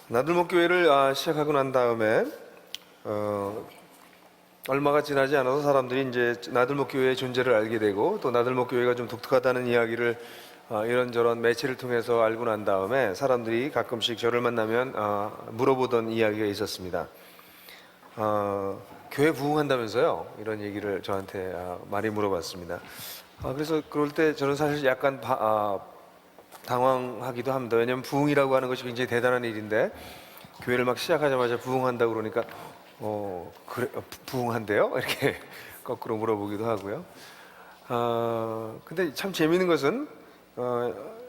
나들목교회를 시작하고 난 다음에 얼마가 지나지 않아서 사람들이 이제 나들목교회의 존재를 알게 되고, 또 나들목교회가 좀 독특하다는 이야기를 이런저런 매체를 통해서 알고 난 다음에 사람들이 가끔씩 저를 만나면 물어보던 이야기가 있었습니다. 교회 부흥한다면서요? 이런 얘기를 저한테 많이 물어봤습니다. 그래서 그럴 때 저는 사실 약간 당황하기도 합니다. 왜냐하면 부흥이라고 하는 것이 굉장히 대단한 일인데, 교회를 막 시작하자마자 부흥한다고 그러니까 그래, 부흥한대요? 이렇게 거꾸로 물어보기도 하고요. 근데 참 재미있는 것은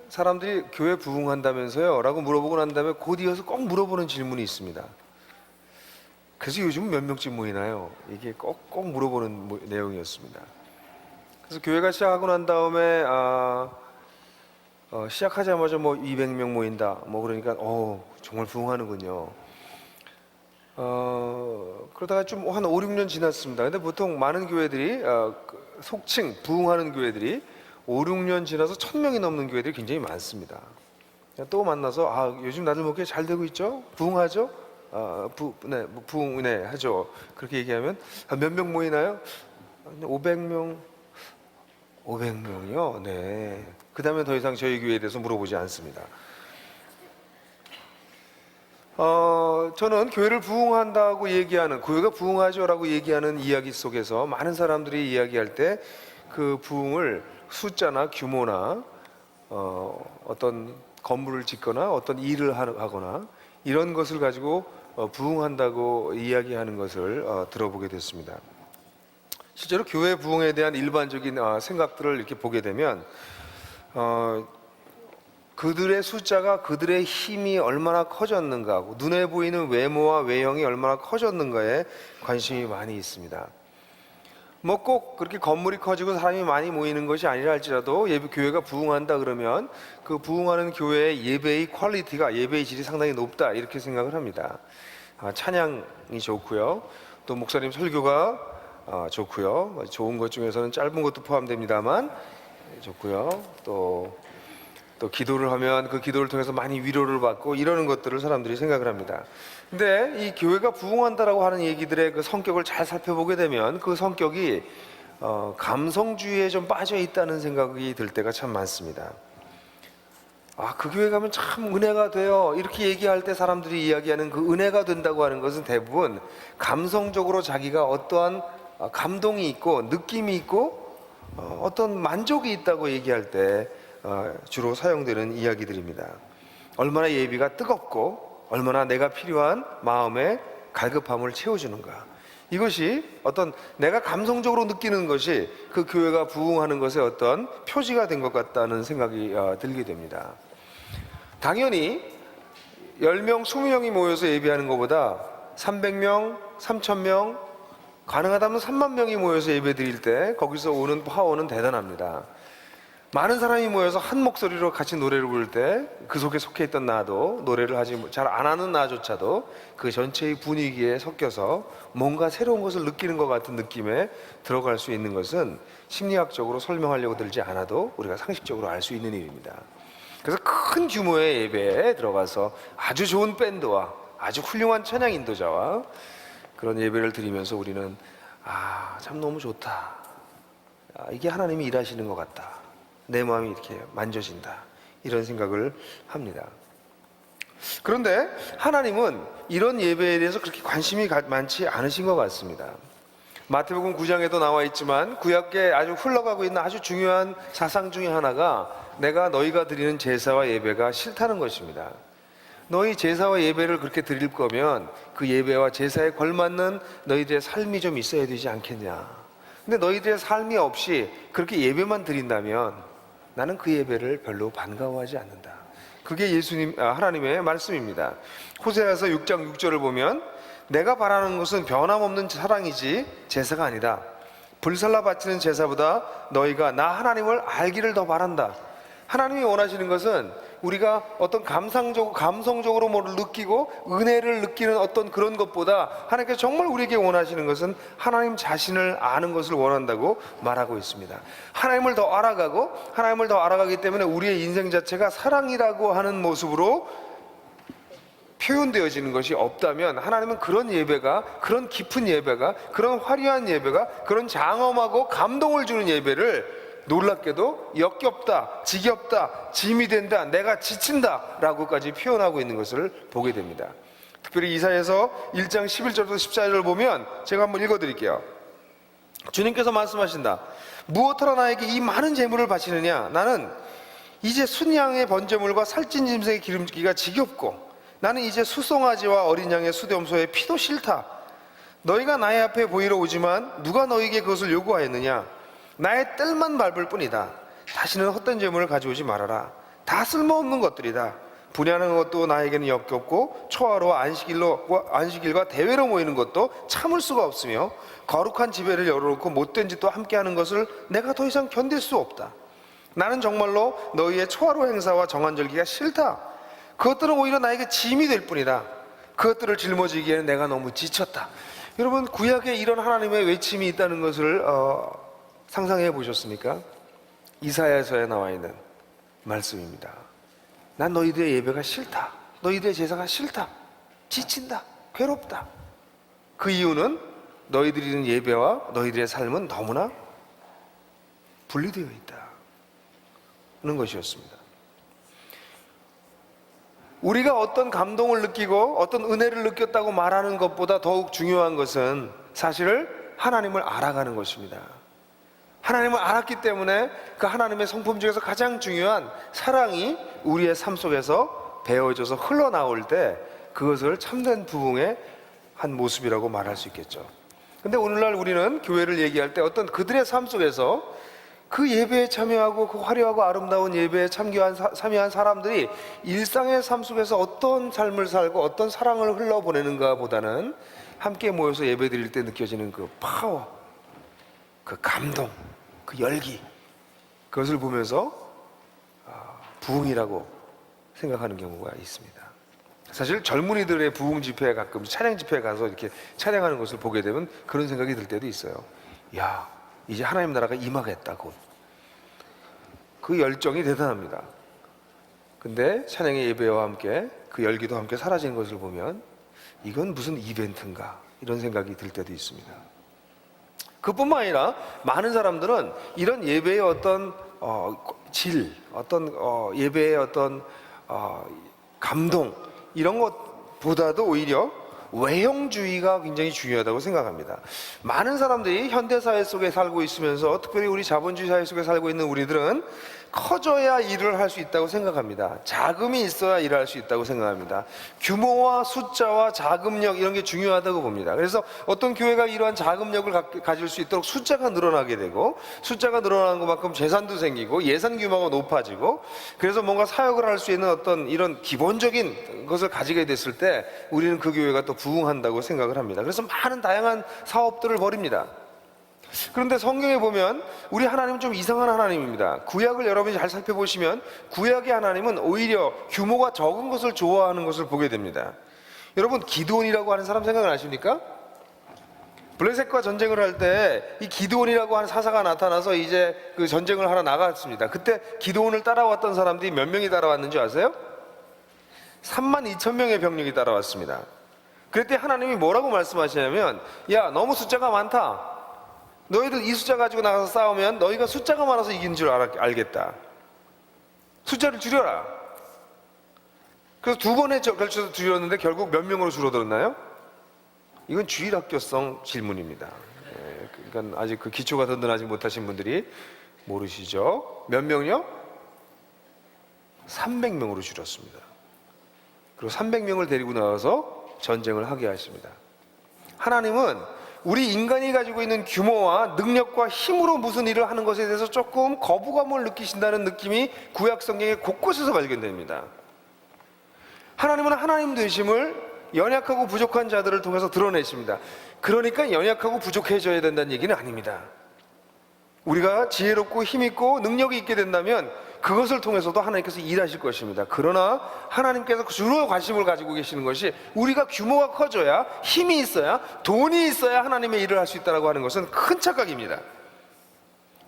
사람들이 교회 부흥한다면서요? 라고 물어보고 난 다음에 곧 이어서 꼭 물어보는 질문이 있습니다. 그래서 요즘은 몇 명쯤 모이나요? 이게 꼭 물어보는 내용이었습니다. 그래서 교회가 시작하고 난 다음에 시작하자마자 200명 모인다. 그러니까 정말 부흥하는군요. 그러다가 좀 한 5, 6년 지났습니다. 근데 보통 많은 교회들이 속칭 부흥하는 교회들이 5, 6년 지나서 1000명이 넘는 교회들이 굉장히 많습니다. 또 만나서 요즘 나들목교회 잘 되고 있죠? 부흥하죠? 부흥, 네, 하죠. 그렇게 얘기하면 몇 명 모이나요? 500명. 500명이요? 네. 그 다음에 더 이상 저희 교회에 대해서 물어보지 않습니다. 저는 교회를 부흥한다고 얘기하는, 교회가 부흥하죠 라고 얘기하는 이야기 속에서 많은 사람들이 이야기할 때 그 부흥을 숫자나 규모나 어떤 건물을 짓거나 어떤 일을 하거나 이런 것을 가지고 부흥한다고 이야기하는 것을 들어보게 됐습니다. 실제로 교회 부흥에 대한 일반적인 생각들을 이렇게 보게 되면 그들의 숫자가, 그들의 힘이 얼마나 커졌는가, 눈에 보이는 외모와 외형이 얼마나 커졌는가에 관심이 많이 있습니다. 꼭 그렇게 건물이 커지고 사람이 많이 모이는 것이 아니라 할지라도 교회가 부흥한다 그러면 그 부흥하는 교회의 예배의 퀄리티가, 예배의 질이 상당히 높다, 이렇게 생각을 합니다. 찬양이 좋고요, 또 목사님 설교가 좋고요, 좋은 것 중에서는 짧은 것도 포함됩니다만 좋고요, 또 기도를 하면 그 기도를 통해서 많이 위로를 받고 이러는 것들을 사람들이 생각을 합니다. 근데 이 교회가 부흥한다라고 하는 얘기들의 그 성격을 잘 살펴보게 되면 그 성격이 감성주의에 좀 빠져 있다는 생각이 들 때가 참 많습니다. 그 교회 가면 참 은혜가 돼요, 이렇게 얘기할 때 사람들이 이야기하는 그 은혜가 된다고 하는 것은 대부분 감성적으로 자기가 어떠한 감동이 있고 느낌이 있고 어떤 만족이 있다고 얘기할 때 주로 사용되는 이야기들입니다. 얼마나 예비가 뜨겁고 얼마나 내가 필요한 마음의 갈급함을 채워주는가, 이것이 어떤 내가 감성적으로 느끼는 것이 그 교회가 부흥하는 것의 어떤 표지가 된 것 같다는 생각이 들게 됩니다. 당연히 10명, 20명이 모여서 예배하는 것보다 300명, 3000명, 가능하다면 3만 명이 모여서 예배 드릴 때 거기서 오는 파워는 대단합니다. 많은 사람이 모여서 한 목소리로 같이 노래를 부를 때 그 속에 속해 있던 나도, 노래를 잘 안 하는 나조차도 그 전체의 분위기에 섞여서 뭔가 새로운 것을 느끼는 것 같은 느낌에 들어갈 수 있는 것은 심리학적으로 설명하려고 들지 않아도 우리가 상식적으로 알 수 있는 일입니다. 그래서 큰 규모의 예배에 들어가서 아주 좋은 밴드와 아주 훌륭한 찬양 인도자와 그런 예배를 드리면서 우리는 참 너무 좋다, 이게 하나님이 일하시는 것 같다, 내 마음이 이렇게 만져진다, 이런 생각을 합니다. 그런데 하나님은 이런 예배에 대해서 그렇게 관심이 많지 않으신 것 같습니다. 마태복음 9장에도 나와 있지만 구약에 아주 흘러가고 있는 아주 중요한 사상 중에 하나가 내가 너희가 드리는 제사와 예배가 싫다는 것입니다. 너희 제사와 예배를 그렇게 드릴 거면 그 예배와 제사에 걸맞는 너희들의 삶이 좀 있어야 되지 않겠냐. 근데 너희들의 삶이 없이 그렇게 예배만 드린다면 나는 그 예배를 별로 반가워하지 않는다. 그게 하나님의 말씀입니다. 호세아서 6장 6절을 보면 내가 바라는 것은 변함없는 사랑이지 제사가 아니다. 불살라 바치는 제사보다 너희가 나 하나님을 알기를 더 바란다. 하나님이 원하시는 것은 우리가 어떤 감성적으로 뭐를 느끼고 은혜를 느끼는 어떤 그런 것보다 하나님께서 정말 우리에게 원하시는 것은 하나님 자신을 아는 것을 원한다고 말하고 있습니다. 하나님을 더 알아가기 때문에 우리의 인생 자체가 사랑이라고 하는 모습으로 표현되어지는 것이 없다면 하나님은 그런 예배가, 그런 깊은 예배가, 그런 화려한 예배가, 그런 장엄하고 감동을 주는 예배를 놀랍게도 역겹다, 지겹다, 짐이 된다, 내가 지친다 라고까지 표현하고 있는 것을 보게 됩니다. 특별히 이사야서 1장 11절부터 14절을 보면 제가 한번 읽어드릴게요. 주님께서 말씀하신다. 무엇하러 나에게 이 많은 재물을 바치느냐? 나는 이제 순양의 번제물과 살찐 짐승의 기름기가 지겹고 나는 이제 수송아지와 어린 양의 수염소의 피도 싫다. 너희가 나의 앞에 보이러 오지만 누가 너희에게 그것을 요구하였느냐? 나의 뜰만 밟을 뿐이다. 다시는 헛된 재물을 가져오지 말아라. 다 쓸모없는 것들이다. 분야하는 것도 나에게는 역겹고 초하루와 안식일과 대회로 모이는 것도 참을 수가 없으며 거룩한 집회를 열어놓고 못된 짓도 함께하는 것을 내가 더 이상 견딜 수 없다. 나는 정말로 너희의 초하루 행사와 정한절기가 싫다. 그것들은 오히려 나에게 짐이 될 뿐이다. 그것들을 짊어지기에는 내가 너무 지쳤다. 여러분, 구약에 이런 하나님의 외침이 있다는 것을 상상해 보셨습니까? 이사야서에 나와 있는 말씀입니다. 난 너희들의 예배가 싫다. 너희들의 제사가 싫다. 지친다. 괴롭다. 그 이유는 너희들이 드리는 예배와 너희들의 삶은 너무나 분리되어 있다는 것이었습니다. 우리가 어떤 감동을 느끼고 어떤 은혜를 느꼈다고 말하는 것보다 더욱 중요한 것은 사실 하나님을 알아가는 것입니다. 하나님을 알았기 때문에 그 하나님의 성품 중에서 가장 중요한 사랑이 우리의 삶 속에서 배어져서 흘러나올 때 그것을 참된 부흥의 한 모습이라고 말할 수 있겠죠. 근데 오늘날 우리는 교회를 얘기할 때 어떤 그들의 삶 속에서 그 예배에 참여하고 그 화려하고 아름다운 예배에 참여한 사람들이 일상의 삶 속에서 어떤 삶을 살고 어떤 사랑을 흘러보내는가 보다는 함께 모여서 예배 드릴 때 느껴지는 그 파워, 그 감동, 그 열기, 그것을 보면서 부흥이라고 생각하는 경우가 있습니다. 사실 젊은이들의 부흥 집회에 가끔 찬양 집회에 가서 이렇게 찬양하는 것을 보게 되면 그런 생각이 들 때도 있어요. 야, 이제 하나님 나라가 임하겠다고. 그 열정이 대단합니다. 근데 찬양의 예배와 함께 그 열기도 함께 사라지는 것을 보면 이건 무슨 이벤트인가 이런 생각이 들 때도 있습니다. 그뿐만 아니라 많은 사람들은 이런 예배의 어떤 예배의 어떤 감동 이런 것보다도 오히려 외형주의가 굉장히 중요하다고 생각합니다. 많은 사람들이 현대사회 속에 살고 있으면서 특별히 우리 자본주의 사회 속에 살고 있는 우리들은 커져야 일을 할 수 있다고 생각합니다. 자금이 있어야 일을 할 수 있다고 생각합니다. 규모와 숫자와 자금력 이런 게 중요하다고 봅니다. 그래서 어떤 교회가 이러한 자금력을 가질 수 있도록 숫자가 늘어나게 되고 숫자가 늘어나는 것만큼 재산도 생기고 예산 규모가 높아지고 그래서 뭔가 사역을 할 수 있는 어떤 이런 기본적인 것을 가지게 됐을 때 우리는 그 교회가 또 부흥한다고 생각을 합니다. 그래서 많은 다양한 사업들을 벌입니다. 그런데 성경에 보면 우리 하나님은 좀 이상한 하나님입니다. 구약을 여러분이 잘 살펴보시면 구약의 하나님은 오히려 규모가 적은 것을 좋아하는 것을 보게 됩니다. 여러분, 기드온이라고 하는 사람 생각나십니까? 블레셋과 전쟁을 할 때 이 기드온이라고 하는 사사가 나타나서 이제 그 전쟁을 하러 나갔습니다. 그때 기드온을 따라왔던 사람들이 몇 명이 따라왔는지 아세요? 32,000명의 병력이 따라왔습니다. 그때 하나님이 뭐라고 말씀하시냐면, 야, 너무 숫자가 많다. 너희들 이 숫자 가지고 나가서 싸우면 너희가 숫자가 많아서 이긴 줄 알겠다. 숫자를 줄여라. 그래서 두 번에 걸쳐서 줄였는데 결국 몇 명으로 줄어들었나요? 이건 주일학교성 질문입니다. 그러니까 아직 그 기초가 든든하지 못하신 분들이 모르시죠? 몇 명요? 300명으로 줄였습니다. 그리고 300명을 데리고 나와서 전쟁을 하게 하십니다. 하나님은 우리 인간이 가지고 있는 규모와 능력과 힘으로 무슨 일을 하는 것에 대해서 조금 거부감을 느끼신다는 느낌이 구약 성경의 곳곳에서 발견됩니다. 하나님은 하나님 되심을 연약하고 부족한 자들을 통해서 드러내십니다. 그러니까 연약하고 부족해져야 된다는 얘기는 아닙니다. 우리가 지혜롭고 힘있고 능력이 있게 된다면 그것을 통해서도 하나님께서 일하실 것입니다. 그러나 하나님께서 주로 관심을 가지고 계시는 것이 우리가 규모가 커져야, 힘이 있어야, 돈이 있어야 하나님의 일을 할 수 있다고 하는 것은 큰 착각입니다.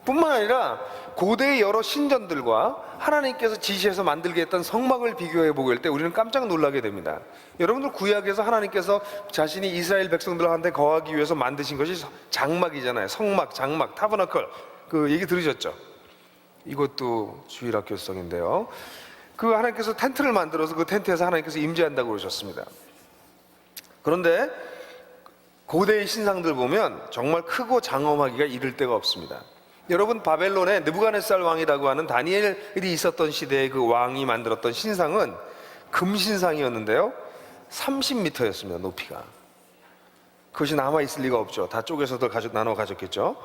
뿐만 아니라 고대의 여러 신전들과 하나님께서 지시해서 만들게 했던 성막을 비교해 보길 때 우리는 깜짝 놀라게 됩니다. 여러분들 구약에서 하나님께서 자신이 이스라엘 백성들한테 거하기 위해서 만드신 것이 장막이잖아요. 성막, 장막, 타버나클, 그 얘기 들으셨죠? 이것도 주일학교성인데요. 그 하나님께서 텐트를 만들어서 그 텐트에서 하나님께서 임재한다고 그러셨습니다. 그런데 고대의 신상들 보면 정말 크고 장엄하기가 이를 데가 없습니다. 여러분, 바벨론의 느부갓네살 왕이라고 하는 다니엘이 있었던 시대의 그 왕이 만들었던 신상은 금신상이었는데요, 30m였습니다. 높이가. 그것이 남아있을 리가 없죠. 다 쪼개서도 나눠 가졌겠죠.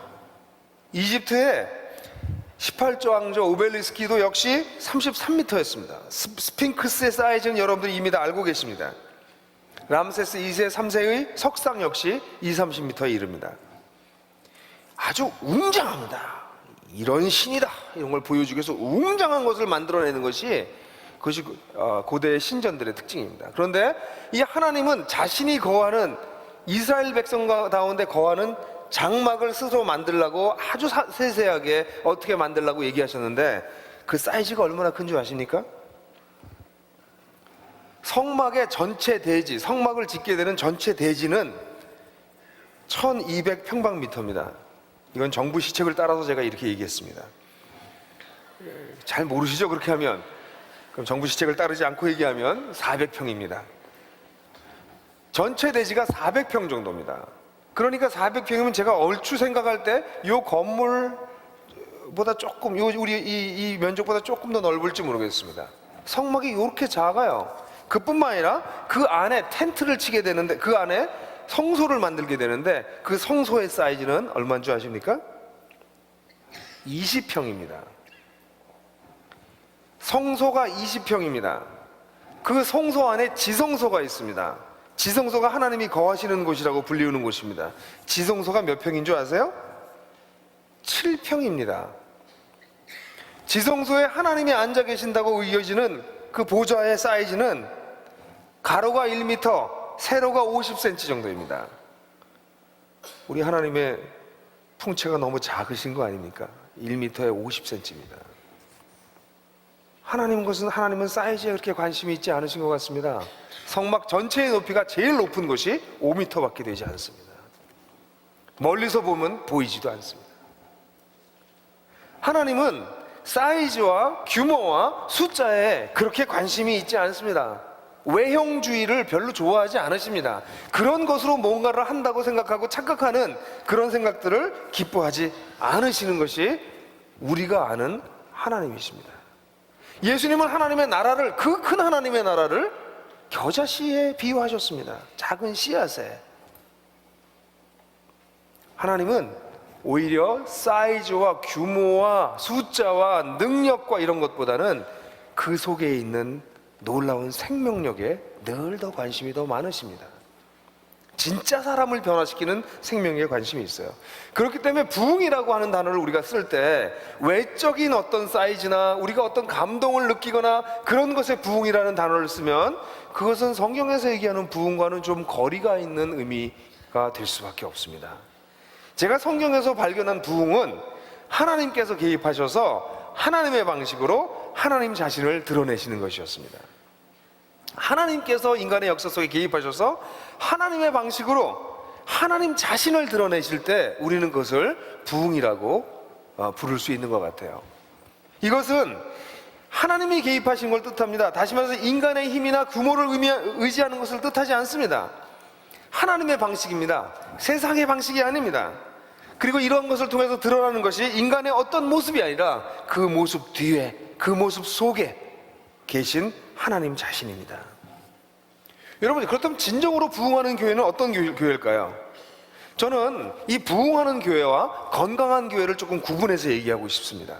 이집트의 18조 왕조 오벨리스키도 역시 33m였습니다. 스핑크스의 사이즈는 여러분들이 이미 다 알고 계십니다. 람세스 2세, 3세의 석상 역시 20-30m에 이릅니다. 아주 웅장합니다. 이런 신이다, 이런 걸 보여주기 위해서 웅장한 것을 만들어내는 것이 그것이 고대 신전들의 특징입니다. 그런데 이 하나님은 자신이 거하는 이스라엘 백성 가운데 거하는 장막을 스스로 만들라고 아주 세세하게 어떻게 만들라고 얘기하셨는데 그 사이즈가 얼마나 큰 줄 아십니까? 성막의 전체 대지, 성막을 짓게 되는 전체 대지는 1200평방미터입니다. 이건 정부 시책을 따라서 제가 이렇게 얘기했습니다. 잘 모르시죠? 그렇게 하면. 그럼 정부 시책을 따르지 않고 얘기하면 400평입니다. 전체 대지가 400평 정도입니다. 그러니까 400평이면 제가 얼추 생각할 때 이 건물보다 조금, 우리 이 면적보다 조금 더 넓을지 모르겠습니다. 성막이 이렇게 작아요. 그뿐만 아니라 그 안에 텐트를 치게 되는데, 그 안에 성소를 만들게 되는데 그 성소의 사이즈는 얼마인 줄 아십니까? 20평입니다. 성소가 20평입니다. 그 성소 안에 지성소가 있습니다. 지성소가 하나님이 거하시는 곳이라고 불리우는 곳입니다. 지성소가 몇 평인 줄 아세요? 7평입니다. 지성소에 하나님이 앉아 계신다고 여겨지는 그 보좌의 사이즈는 가로가 1m, 세로가 50cm 정도입니다. 우리 하나님의 풍채가 너무 작으신 거 아닙니까? 1m에 50cm입니다. 하나님은 사이즈에 그렇게 관심이 있지 않으신 것 같습니다. 성막 전체의 높이가 제일 높은 곳이 5m밖에 되지 않습니다. 멀리서 보면 보이지도 않습니다. 하나님은 사이즈와 규모와 숫자에 그렇게 관심이 있지 않습니다. 외형주의를 별로 좋아하지 않으십니다. 그런 것으로 뭔가를 한다고 생각하고 착각하는 그런 생각들을 기뻐하지 않으시는 것이 우리가 아는 하나님이십니다. 예수님은 하나님의 나라를, 그 큰 하나님의 나라를 겨자씨에 비유하셨습니다. 작은 씨앗에. 하나님은 오히려 사이즈와 규모와 숫자와 능력과 이런 것보다는 그 속에 있는 놀라운 생명력에 늘 더 관심이 더 많으십니다. 진짜 사람을 변화시키는 생명에 관심이 있어요. 그렇기 때문에 부흥이라고 하는 단어를 우리가 쓸 때 외적인 어떤 사이즈나 우리가 어떤 감동을 느끼거나 그런 것에 부흥이라는 단어를 쓰면 그것은 성경에서 얘기하는 부흥과는 좀 거리가 있는 의미가 될 수밖에 없습니다. 제가 성경에서 발견한 부흥은 하나님께서 개입하셔서 하나님의 방식으로 하나님 자신을 드러내시는 것이었습니다. 하나님께서 인간의 역사 속에 개입하셔서 하나님의 방식으로 하나님 자신을 드러내실 때 우리는 그것을 부흥이라고 부를 수 있는 것 같아요. 이것은 하나님이 개입하신 걸 뜻합니다. 다시 말해서 인간의 힘이나 규모를 의지하는 것을 뜻하지 않습니다. 하나님의 방식입니다. 세상의 방식이 아닙니다. 그리고 이런 것을 통해서 드러나는 것이 인간의 어떤 모습이 아니라 그 모습 뒤에, 그 모습 속에 계신 하나님 자신입니다. 여러분, 그렇다면 진정으로 부흥하는 교회는 어떤 교회일까요? 저는 이 부흥하는 교회와 건강한 교회를 조금 구분해서 얘기하고 싶습니다.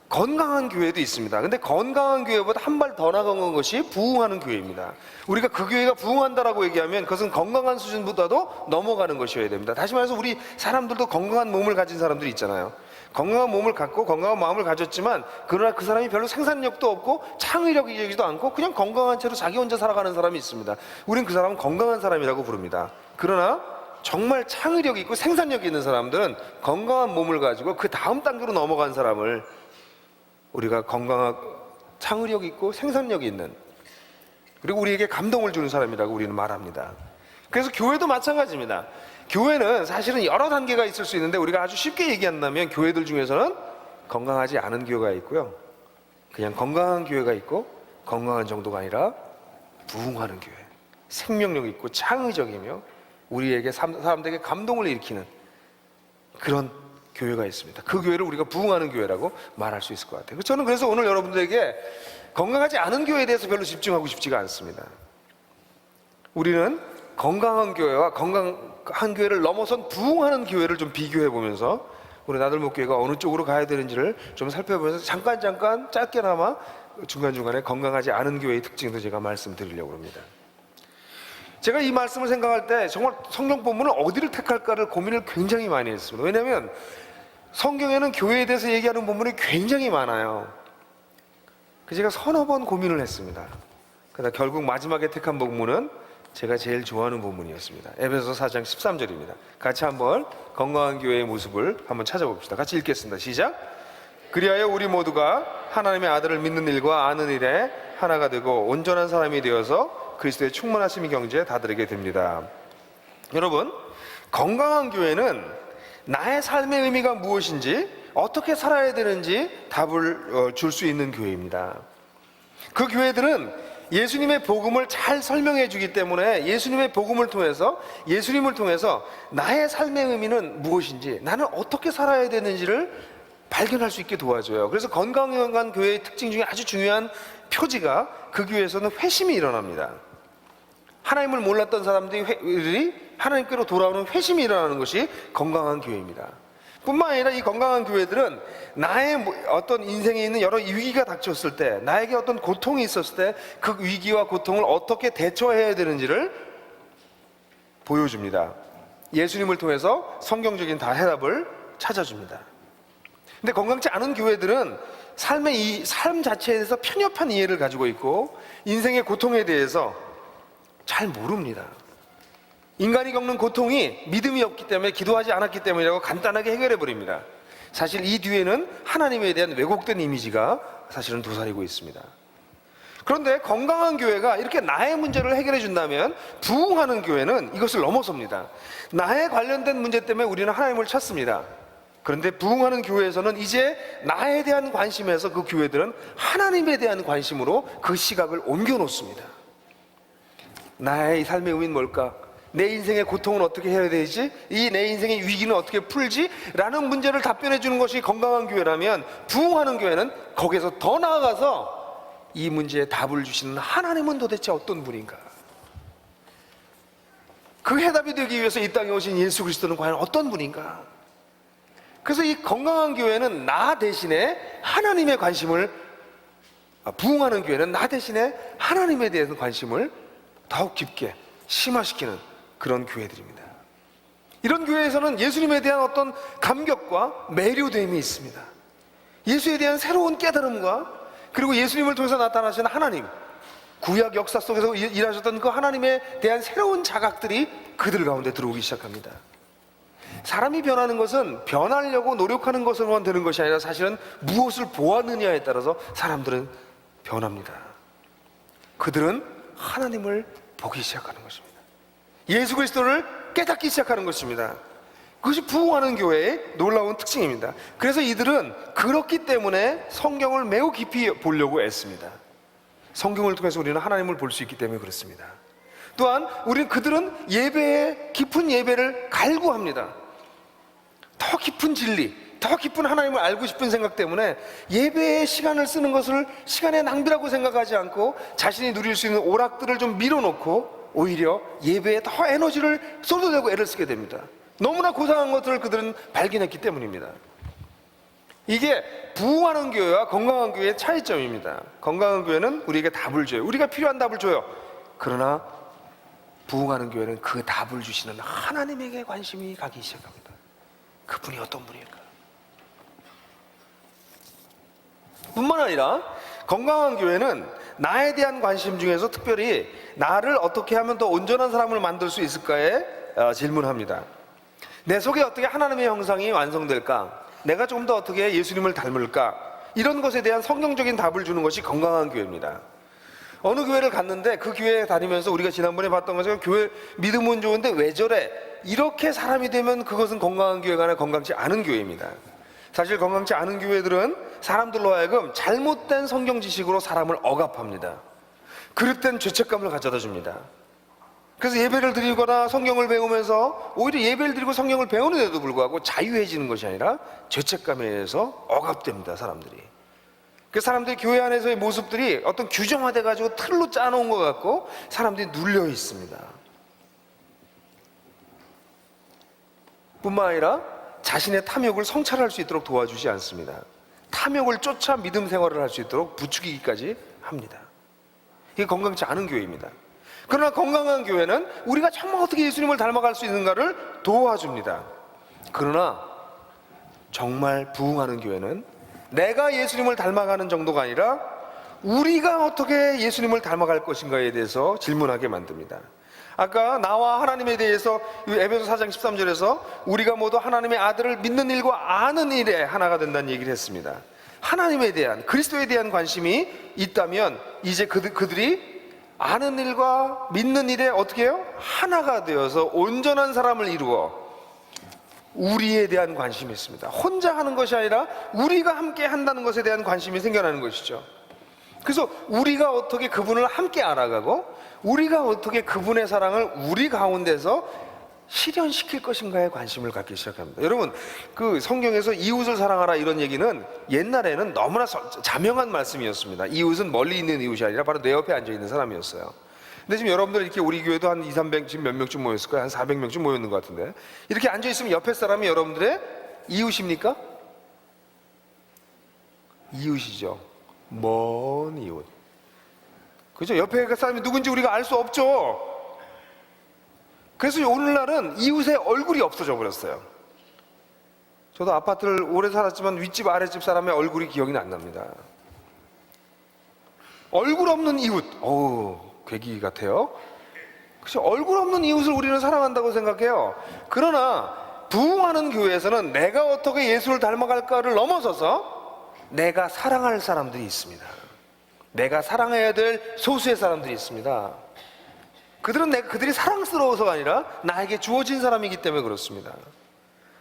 건강한 교회도 있습니다. 근데 건강한 교회보다 한 발 더 나간 것이 부흥하는 교회입니다. 우리가 그 교회가 부흥한다라고 얘기하면 그것은 건강한 수준보다도 넘어가는 것이어야 됩니다. 다시 말해서 우리 사람들도 건강한 몸을 가진 사람들이 있잖아요. 건강한 몸을 갖고 건강한 마음을 가졌지만 그러나 그 사람이 별로 생산력도 없고 창의력이지도 않고 그냥 건강한 채로 자기 혼자 살아가는 사람이 있습니다. 우린 그 사람은 건강한 사람이라고 부릅니다. 그러나 정말 창의력 있고 생산력 있는 사람들은 건강한 몸을 가지고 그 다음 단계로 넘어간 사람을 우리가 건강하고 창의력 있고 생산력 있는, 그리고 우리에게 감동을 주는 사람이라고 우리는 말합니다. 그래서 교회도 마찬가지입니다. 교회는 사실은 여러 단계가 있을 수 있는데, 우리가 아주 쉽게 얘기한다면 교회들 중에서는 건강하지 않은 교회가 있고요, 그냥 건강한 교회가 있고, 건강한 정도가 아니라 부흥하는 교회, 생명력 있고 창의적이며 우리에게 사람들에게 감동을 일으키는 그런 교회가 있습니다. 그 교회를 우리가 부흥하는 교회라고 말할 수 있을 것 같아요. 저는 그래서 오늘 여러분들에게 건강하지 않은 교회에 대해서 별로 집중하고 싶지가 않습니다. 우리는 건강한 교회와 건강한 교회를 넘어선 부흥하는 교회를 좀 비교해 보면서 우리 나들목교회가 어느 쪽으로 가야 되는지를 좀 살펴보면서 잠깐 짧게나마 중간중간에 건강하지 않은 교회의 특징도 제가 말씀드리려고 합니다. 제가 이 말씀을 생각할 때 정말 성경 본문을 어디를 택할까를 고민을 굉장히 많이 했습니다. 왜냐하면 성경에는 교회에 대해서 얘기하는 본문이 굉장히 많아요. 그래서 제가 서너 번 고민을 했습니다. 그러나 결국 마지막에 택한 본문은 제가 제일 좋아하는 본문이었습니다. 에베소서 4장 13절입니다. 같이 한번 건강한 교회의 모습을 한번 찾아봅시다. 같이 읽겠습니다. 시작. 그리하여 우리 모두가 하나님의 아들을 믿는 일과 아는 일에 하나가 되고 온전한 사람이 되어서 그리스도의 충만하심이 경지에 다다르게 됩니다. 여러분, 건강한 교회는 나의 삶의 의미가 무엇인지, 어떻게 살아야 되는지 답을 줄 수 있는 교회입니다. 그 교회들은 예수님의 복음을 잘 설명해 주기 때문에 예수님의 복음을 통해서, 예수님을 통해서 나의 삶의 의미는 무엇인지, 나는 어떻게 살아야 되는지를 발견할 수 있게 도와줘요. 그래서 건강한 교회의 특징 중에 아주 중요한 표지가, 그 교회에서는 회심이 일어납니다. 하나님을 몰랐던 사람들이 하나님께로 돌아오는 회심이 일어나는 것이 건강한 교회입니다. 뿐만 아니라 이 건강한 교회들은 나의 어떤 인생에 있는 여러 위기가 닥쳤을 때, 나에게 어떤 고통이 있었을 때 그 위기와 고통을 어떻게 대처해야 되는지를 보여줍니다. 예수님을 통해서 성경적인 다 해답을 찾아줍니다. 근데 건강치 않은 교회들은 이 삶 자체에 대해서 편협한 이해를 가지고 있고, 인생의 고통에 대해서 잘 모릅니다. 인간이 겪는 고통이 믿음이 없기 때문에, 기도하지 않았기 때문이라고 간단하게 해결해 버립니다. 사실 이 뒤에는 하나님에 대한 왜곡된 이미지가 사실은 도사리고 있습니다. 그런데 건강한 교회가 이렇게 나의 문제를 해결해 준다면, 부흥하는 교회는 이것을 넘어섭니다. 나에 관련된 문제 때문에 우리는 하나님을 찾습니다. 그런데 부흥하는 교회에서는 이제 나에 대한 관심에서 그 교회들은 하나님에 대한 관심으로 그 시각을 옮겨 놓습니다. 나의 삶의 의미는 뭘까? 내 인생의 고통은 어떻게 해야 되지? 이 내 인생의 위기는 어떻게 풀지? 라는 문제를 답변해 주는 것이 건강한 교회라면, 부흥하는 교회는 거기에서 더 나아가서 이 문제에 답을 주시는 하나님은 도대체 어떤 분인가? 그 해답이 되기 위해서 이 땅에 오신 예수 그리스도는 과연 어떤 분인가? 그래서 이 건강한 교회는 나 대신에 하나님의 관심을, 부흥하는 교회는 나 대신에 하나님에 대한 관심을 더욱 깊게 심화시키는 그런 교회들입니다. 이런 교회에서는 예수님에 대한 어떤 감격과 매료됨이 있습니다. 예수에 대한 새로운 깨달음과, 그리고 예수님을 통해서 나타나신 하나님, 구약 역사 속에서 일하셨던 그 하나님에 대한 새로운 자각들이 그들 가운데 들어오기 시작합니다. 사람이 변하는 것은 변하려고 노력하는 것으로만 되는 것이 아니라, 사실은 무엇을 보았느냐에 따라서 사람들은 변합니다. 그들은 하나님을 보기 시작하는 것입니다. 예수 그리스도를 깨닫기 시작하는 것입니다. 그것이 부흥하는 교회의 놀라운 특징입니다. 그래서 이들은 그렇기 때문에 성경을 매우 깊이 보려고 애씁니다. 성경을 통해서 우리는 하나님을 볼 수 있기 때문에 그렇습니다. 또한 그들은 깊은 예배를 갈구합니다. 더 깊은 진리, 더 깊은 하나님을 알고 싶은 생각 때문에 예배에 시간을 쓰는 것을 시간의 낭비라고 생각하지 않고, 자신이 누릴 수 있는 오락들을 좀 밀어놓고 오히려 예배에 더 에너지를 쏟아내고 애를 쓰게 됩니다. 너무나 고상한 것들을 그들은 발견했기 때문입니다. 이게 부흥하는 교회와 건강한 교회의 차이점입니다. 건강한 교회는 우리에게 답을 줘요. 우리가 필요한 답을 줘요. 그러나 부흥하는 교회는 그 답을 주시는 하나님에게 관심이 가기 시작합니다. 그분이 어떤 분일까? 뿐만 아니라 건강한 교회는 나에 대한 관심 중에서 특별히 나를 어떻게 하면 더 온전한 사람을 만들 수 있을까에 질문합니다. 내 속에 어떻게 하나님의 형상이 완성될까? 내가 조금 더 어떻게 예수님을 닮을까? 이런 것에 대한 성경적인 답을 주는 것이 건강한 교회입니다. 어느 교회를 갔는데 그 교회에 다니면서 우리가 지난번에 봤던 것처럼 교회 믿음은 좋은데 왜 저래? 이렇게 사람이 되면 그것은 건강한 교회가 아니라 건강치 않은 교회입니다. 사실 건강치 않은 교회들은 사람들로 하여금 잘못된 성경 지식으로 사람을 억압합니다. 그릇된 죄책감을 가져다 줍니다. 그래서 예배를 드리거나 성경을 배우면서 오히려 예배를 드리고 성경을 배우는데도 불구하고 자유해지는 것이 아니라 죄책감에 의해서 억압됩니다. 사람들이. 그 사람들이 교회 안에서의 모습들이 어떤 규정화돼 가지고 틀로 짜놓은 것 같고 사람들이 눌려 있습니다. 뿐만 아니라 자신의 탐욕을 성찰할 수 있도록 도와주지 않습니다. 탐욕을 쫓아 믿음 생활을 할 수 있도록 부추기기까지 합니다. 이게 건강치 않은 교회입니다. 그러나 건강한 교회는 우리가 정말 어떻게 예수님을 닮아갈 수 있는가를 도와줍니다. 그러나 정말 부흥하는 교회는 내가 예수님을 닮아가는 정도가 아니라 우리가 어떻게 예수님을 닮아갈 것인가에 대해서 질문하게 만듭니다. 아까 나와 하나님에 대해서 에베소 4장 13절에서 우리가 모두 하나님의 아들을 믿는 일과 아는 일에 하나가 된다는 얘기를 했습니다. 하나님에 대한, 그리스도에 대한 관심이 있다면 이제 그들이 아는 일과 믿는 일에 어떻게 해요? 하나가 되어서 온전한 사람을 이루어 우리에 대한 관심이 있습니다. 혼자 하는 것이 아니라 우리가 함께 한다는 것에 대한 관심이 생겨나는 것이죠. 그래서 우리가 어떻게 그분을 함께 알아가고 우리가 어떻게 그분의 사랑을 우리 가운데서 실현시킬 것인가에 관심을 갖기 시작합니다. 여러분, 그 성경에서 이웃을 사랑하라 이런 얘기는 옛날에는 너무나 자명한 말씀이었습니다. 이웃은 멀리 있는 이웃이 아니라 바로 내 옆에 앉아 있는 사람이었어요. 근데 지금 여러분들 이렇게 우리 교회도 한 2, 300, 지금 몇 명쯤 모였을 거예요? 한 400명쯤 모였는 것 같은데 이렇게 앉아 있으면 옆에 사람이 여러분들의 이웃입니까? 이웃이죠. 먼 이웃. 그죠? 옆에 그 사람이 누군지 우리가 알 수 없죠. 그래서 오늘날은 이웃의 얼굴이 없어져 버렸어요. 저도 아파트를 오래 살았지만 윗집 아랫집 사람의 얼굴이 기억이 안 납니다. 얼굴 없는 이웃, 괴기 같아요. 그렇죠? 얼굴 없는 이웃을 우리는 사랑한다고 생각해요. 그러나 부흥하는 교회에서는 내가 어떻게 예수를 닮아갈까를 넘어서서 내가 사랑할 사람들이 있습니다. 내가 사랑해야 될 소수의 사람들이 있습니다. 그들이 사랑스러워서가 아니라 나에게 주어진 사람이기 때문에 그렇습니다.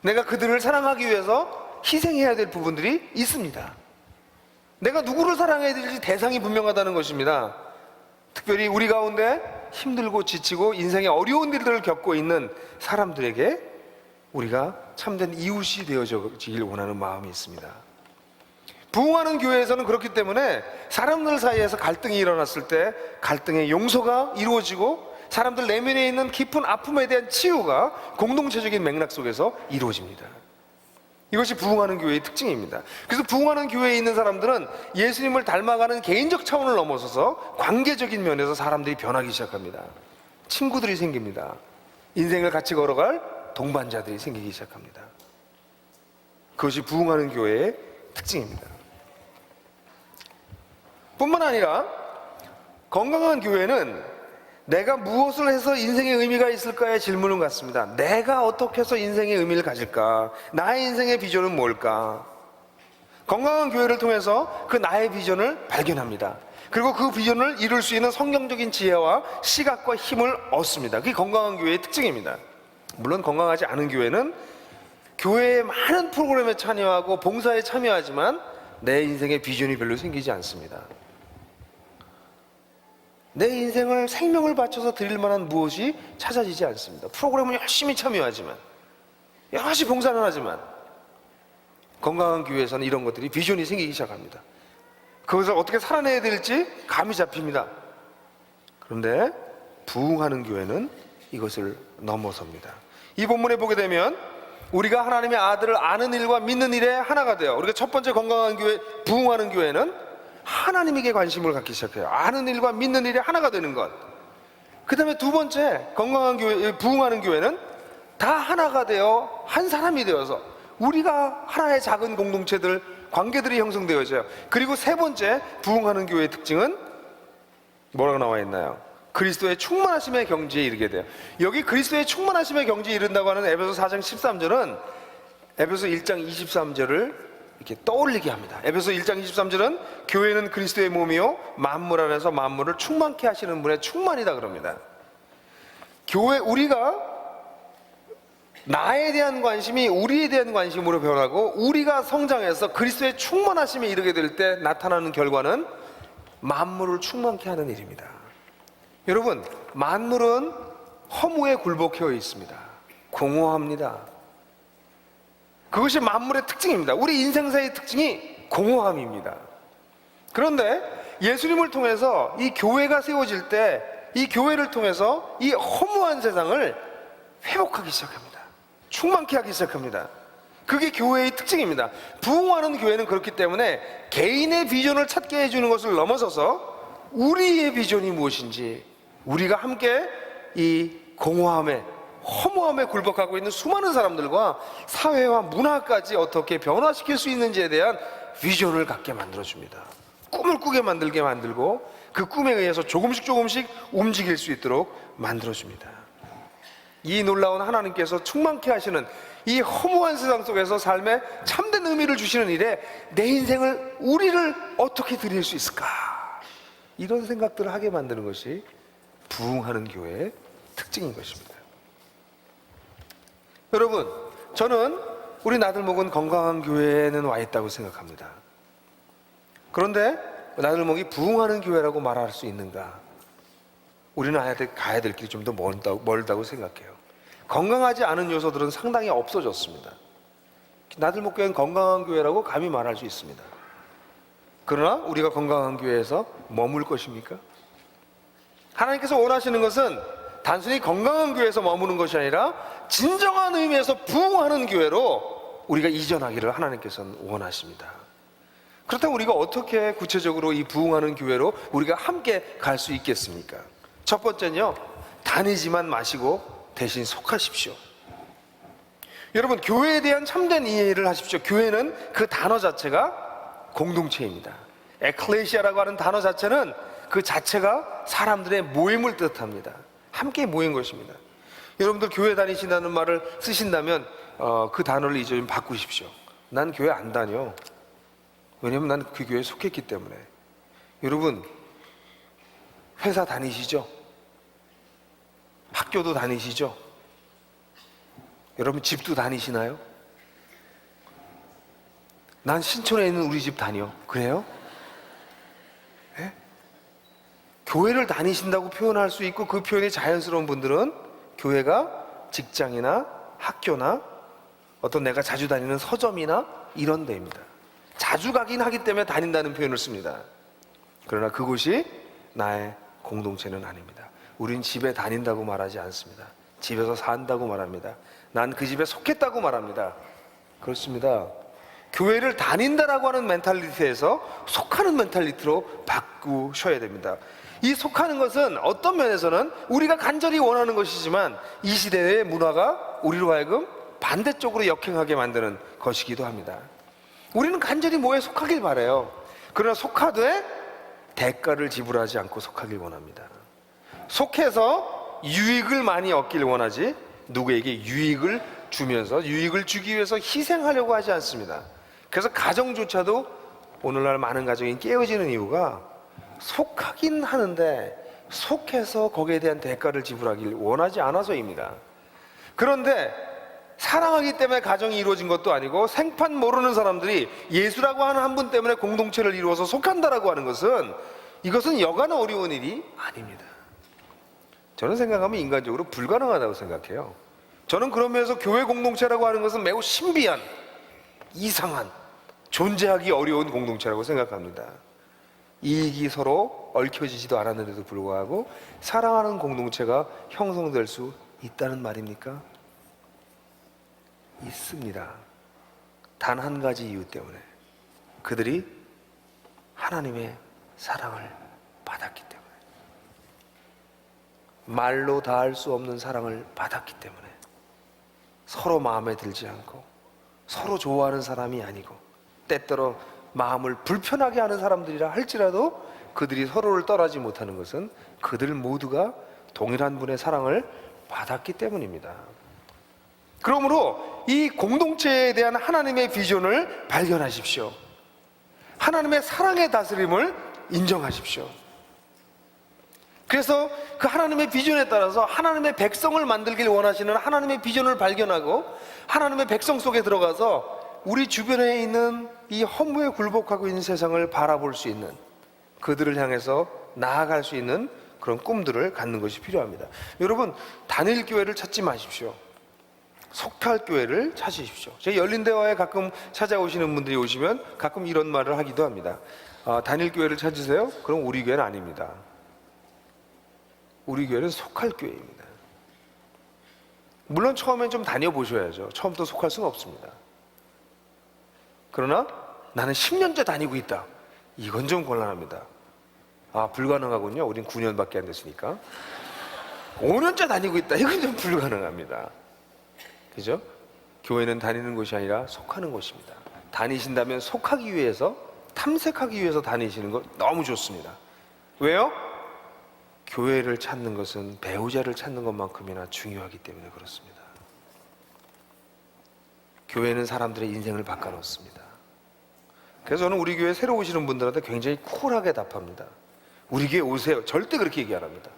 내가 그들을 사랑하기 위해서 희생해야 될 부분들이 있습니다. 내가 누구를 사랑해야 될지 대상이 분명하다는 것입니다. 특별히 우리 가운데 힘들고 지치고 인생의 어려운 일들을 겪고 있는 사람들에게 우리가 참된 이웃이 되어지길 원하는 마음이 있습니다. 부흥하는 교회에서는 그렇기 때문에 사람들 사이에서 갈등이 일어났을 때 갈등의 용서가 이루어지고 사람들 내면에 있는 깊은 아픔에 대한 치유가 공동체적인 맥락 속에서 이루어집니다. 이것이 부흥하는 교회의 특징입니다. 그래서 부흥하는 교회에 있는 사람들은 예수님을 닮아가는 개인적 차원을 넘어서서 관계적인 면에서 사람들이 변하기 시작합니다. 친구들이 생깁니다. 인생을 같이 걸어갈 동반자들이 생기기 시작합니다. 그것이 부흥하는 교회의 특징입니다. 뿐만 아니라 건강한 교회는 내가 무엇을 해서 인생의 의미가 있을까의 질문을 갖습니다. 내가 어떻게 해서 인생의 의미를 가질까? 나의 인생의 비전은 뭘까? 건강한 교회를 통해서 그 나의 비전을 발견합니다. 그리고 그 비전을 이룰 수 있는 성경적인 지혜와 시각과 힘을 얻습니다. 그게 건강한 교회의 특징입니다. 물론 건강하지 않은 교회는 교회의 많은 프로그램에 참여하고 봉사에 참여하지만 내 인생의 비전이 별로 생기지 않습니다. 내 인생을 생명을 바쳐서 드릴 만한 무엇이 찾아지지 않습니다. 프로그램을 열심히 참여하지만 여러 가지 봉사는 하지만 건강한 교회에서는 이런 것들이 비전이 생기기 시작합니다. 그것을 어떻게 살아내야 될지 감이 잡힙니다. 그런데 부흥하는 교회는 이것을 넘어섭니다. 이 본문에 보게 되면 우리가 하나님의 아들을 아는 일과 믿는 일에 하나가 돼요. 우리가 첫 번째 건강한 교회, 부흥하는 교회는 하나님에게 관심을 갖기 시작해요. 아는 일과 믿는 일이 하나가 되는 것. 그 다음에 두 번째 건강한 교회, 부흥하는 교회는 다 하나가 되어 한 사람이 되어서 우리가 하나의 작은 공동체들, 관계들이 형성되어져요. 그리고 세 번째 부흥하는 교회의 특징은 뭐라고 나와 있나요? 그리스도의 충만하심의 경지에 이르게 돼요. 여기 그리스도의 충만하심의 경지에 이른다고 하는 에베소 4장 13절은 에베소 1장 23절을 이렇게 떠올리게 합니다. 에베소 1장 23절은 교회는 그리스도의 몸이요 만물 안에서 만물을 충만케 하시는 분의 충만이다 그럽니다. 교회, 우리가 나에 대한 관심이 우리에 대한 관심으로 변하고 우리가 성장해서 그리스도의 충만하심에 이르게 될 때 나타나는 결과는 만물을 충만케 하는 일입니다. 여러분, 만물은 허무에 굴복해 있습니다. 공허합니다. 그것이 만물의 특징입니다. 우리 인생사의 특징이 공허함입니다. 그런데 예수님을 통해서 이 교회가 세워질 때 이 교회를 통해서 이 허무한 세상을 회복하기 시작합니다. 충만케 하기 시작합니다. 그게 교회의 특징입니다. 부흥하는 교회는 그렇기 때문에 개인의 비전을 찾게 해주는 것을 넘어서서 우리의 비전이 무엇인지, 우리가 함께 이 공허함에 허무함에 굴복하고 있는 수많은 사람들과 사회와 문화까지 어떻게 변화시킬 수 있는지에 대한 비전을 갖게 만들어줍니다. 꿈을 꾸게 만들고 그 꿈에 의해서 조금씩 움직일 수 있도록 만들어줍니다. 이 놀라운 하나님께서 충만케 하시는 이 허무한 세상 속에서 삶에 참된 의미를 주시는 일에 내 인생을, 우리를 어떻게 드릴 수 있을까, 이런 생각들을 하게 만드는 것이 부흥하는 교회의 특징인 것입니다. 여러분, 저는 우리 나들목은 건강한 교회에는 와 있다고 생각합니다. 그런데 나들목이 부흥하는 교회라고 말할 수 있는가? 우리는 가야 될 길이 좀 더 멀다고 생각해요. 건강하지 않은 요소들은 상당히 없어졌습니다. 나들목 교회는 건강한 교회라고 감히 말할 수 있습니다. 그러나 우리가 건강한 교회에서 머물 것입니까? 하나님께서 원하시는 것은 단순히 건강한 교회에서 머무는 것이 아니라 진정한 의미에서 부흥하는 교회로 우리가 이전하기를 하나님께서는 원하십니다. 그렇다면 우리가 어떻게 구체적으로 이 부흥하는 교회로 우리가 함께 갈 수 있겠습니까? 첫 번째는요, 다니지만 마시고 대신 속하십시오. 여러분, 교회에 대한 참된 이해를 하십시오. 교회는 그 단어 자체가 공동체입니다. 에클레시아라고 하는 단어 자체는 그 자체가 사람들의 모임을 뜻합니다. 함께 모인 것입니다. 여러분들 교회 다니신다는 말을 쓰신다면 그 단어를 이제 좀 바꾸십시오. 난 교회 안 다녀. 왜냐면 난 그 교회에 속했기 때문에. 여러분, 회사 다니시죠? 학교도 다니시죠? 여러분 집도 다니시나요? 난 신촌에 있는 우리 집 다녀. 그래요? 네? 교회를 다니신다고 표현할 수 있고 그 표현이 자연스러운 분들은 교회가 직장이나 학교나 어떤 내가 자주 다니는 서점이나 이런 데입니다. 자주 가긴 하기 때문에 다닌다는 표현을 씁니다. 그러나 그곳이 나의 공동체는 아닙니다. 우린 집에 다닌다고 말하지 않습니다. 집에서 산다고 말합니다. 난 그 집에 속했다고 말합니다. 그렇습니다. 교회를 다닌다라고 하는 멘탈리티에서 속하는 멘탈리티로 바꾸셔야 됩니다. 이 속하는 것은 어떤 면에서는 우리가 간절히 원하는 것이지만 이 시대의 문화가 우리로 하여금 반대쪽으로 역행하게 만드는 것이기도 합니다. 우리는 간절히 뭐에 속하길 바라요. 그러나 속하되 대가를 지불하지 않고 속하길 원합니다. 속해서 유익을 많이 얻길 원하지 누구에게 유익을 주면서 유익을 주기 위해서 희생하려고 하지 않습니다. 그래서 가정조차도 오늘날 많은 가정이 깨어지는 이유가 속하긴 하는데 속해서 거기에 대한 대가를 지불하길 원하지 않아서입니다. 그런데 사랑하기 때문에 가정이 이루어진 것도 아니고 생판 모르는 사람들이 예수라고 하는 한 분 때문에 공동체를 이루어서 속한다라고 하는 것은 이것은 여간 어려운 일이 아닙니다. 저는 생각하면 인간적으로 불가능하다고 생각해요. 저는 그런 면에서 교회 공동체라고 하는 것은 매우 신비한, 이상한, 존재하기 어려운 공동체라고 생각합니다. 이익이 서로 얽혀지지도 않았는데도 불구하고 사랑하는 공동체가 형성될 수 있다는 말입니까? 있습니다. 단 한 가지 이유 때문에. 그들이 하나님의 사랑을 받았기 때문에. 말로 다할 수 없는 사랑을 받았기 때문에. 서로 마음에 들지 않고 서로 좋아하는 사람이 아니고 때때로 마음을 불편하게 하는 사람들이라 할지라도 그들이 서로를 떠나지 못하는 것은 그들 모두가 동일한 분의 사랑을 받았기 때문입니다. 그러므로 이 공동체에 대한 하나님의 비전을 발견하십시오. 하나님의 사랑의 다스림을 인정하십시오. 그래서 그 하나님의 비전에 따라서 하나님의 백성을 만들길 원하시는 하나님의 비전을 발견하고 하나님의 백성 속에 들어가서 우리 주변에 있는 이 허무에 굴복하고 있는 세상을 바라볼 수 있는, 그들을 향해서 나아갈 수 있는 그런 꿈들을 갖는 것이 필요합니다. 여러분, 단일 교회를 찾지 마십시오. 속할 교회를 찾으십시오. 제 열린 대화에 가끔 찾아오시는 분들이 오시면 가끔 이런 말을 하기도 합니다. 단일 교회를 찾으세요? 그럼 우리 교회는 아닙니다. 우리 교회는 속할 교회입니다. 물론 처음엔 좀 다녀보셔야죠. 처음부터 속할 수는 없습니다. 그러나 나는 10년째 다니고 있다, 이건 좀 곤란합니다. 불가능하군요. 우린 9년밖에 안 됐으니까. 5년째 다니고 있다, 이건 좀 불가능합니다. 그죠? 교회는 다니는 곳이 아니라 속하는 곳입니다. 다니신다면 속하기 위해서, 탐색하기 위해서 다니시는 것 너무 좋습니다. 왜요? 교회를 찾는 것은 배우자를 찾는 것만큼이나 중요하기 때문에 그렇습니다. 교회는 사람들의 인생을 바꿔놓습니다. 그래서 저는 우리 교회 새로 오시는 분들한테 굉장히 쿨하게 답합니다. 우리 교회 오세요. 절대 그렇게 얘기 안 합니다.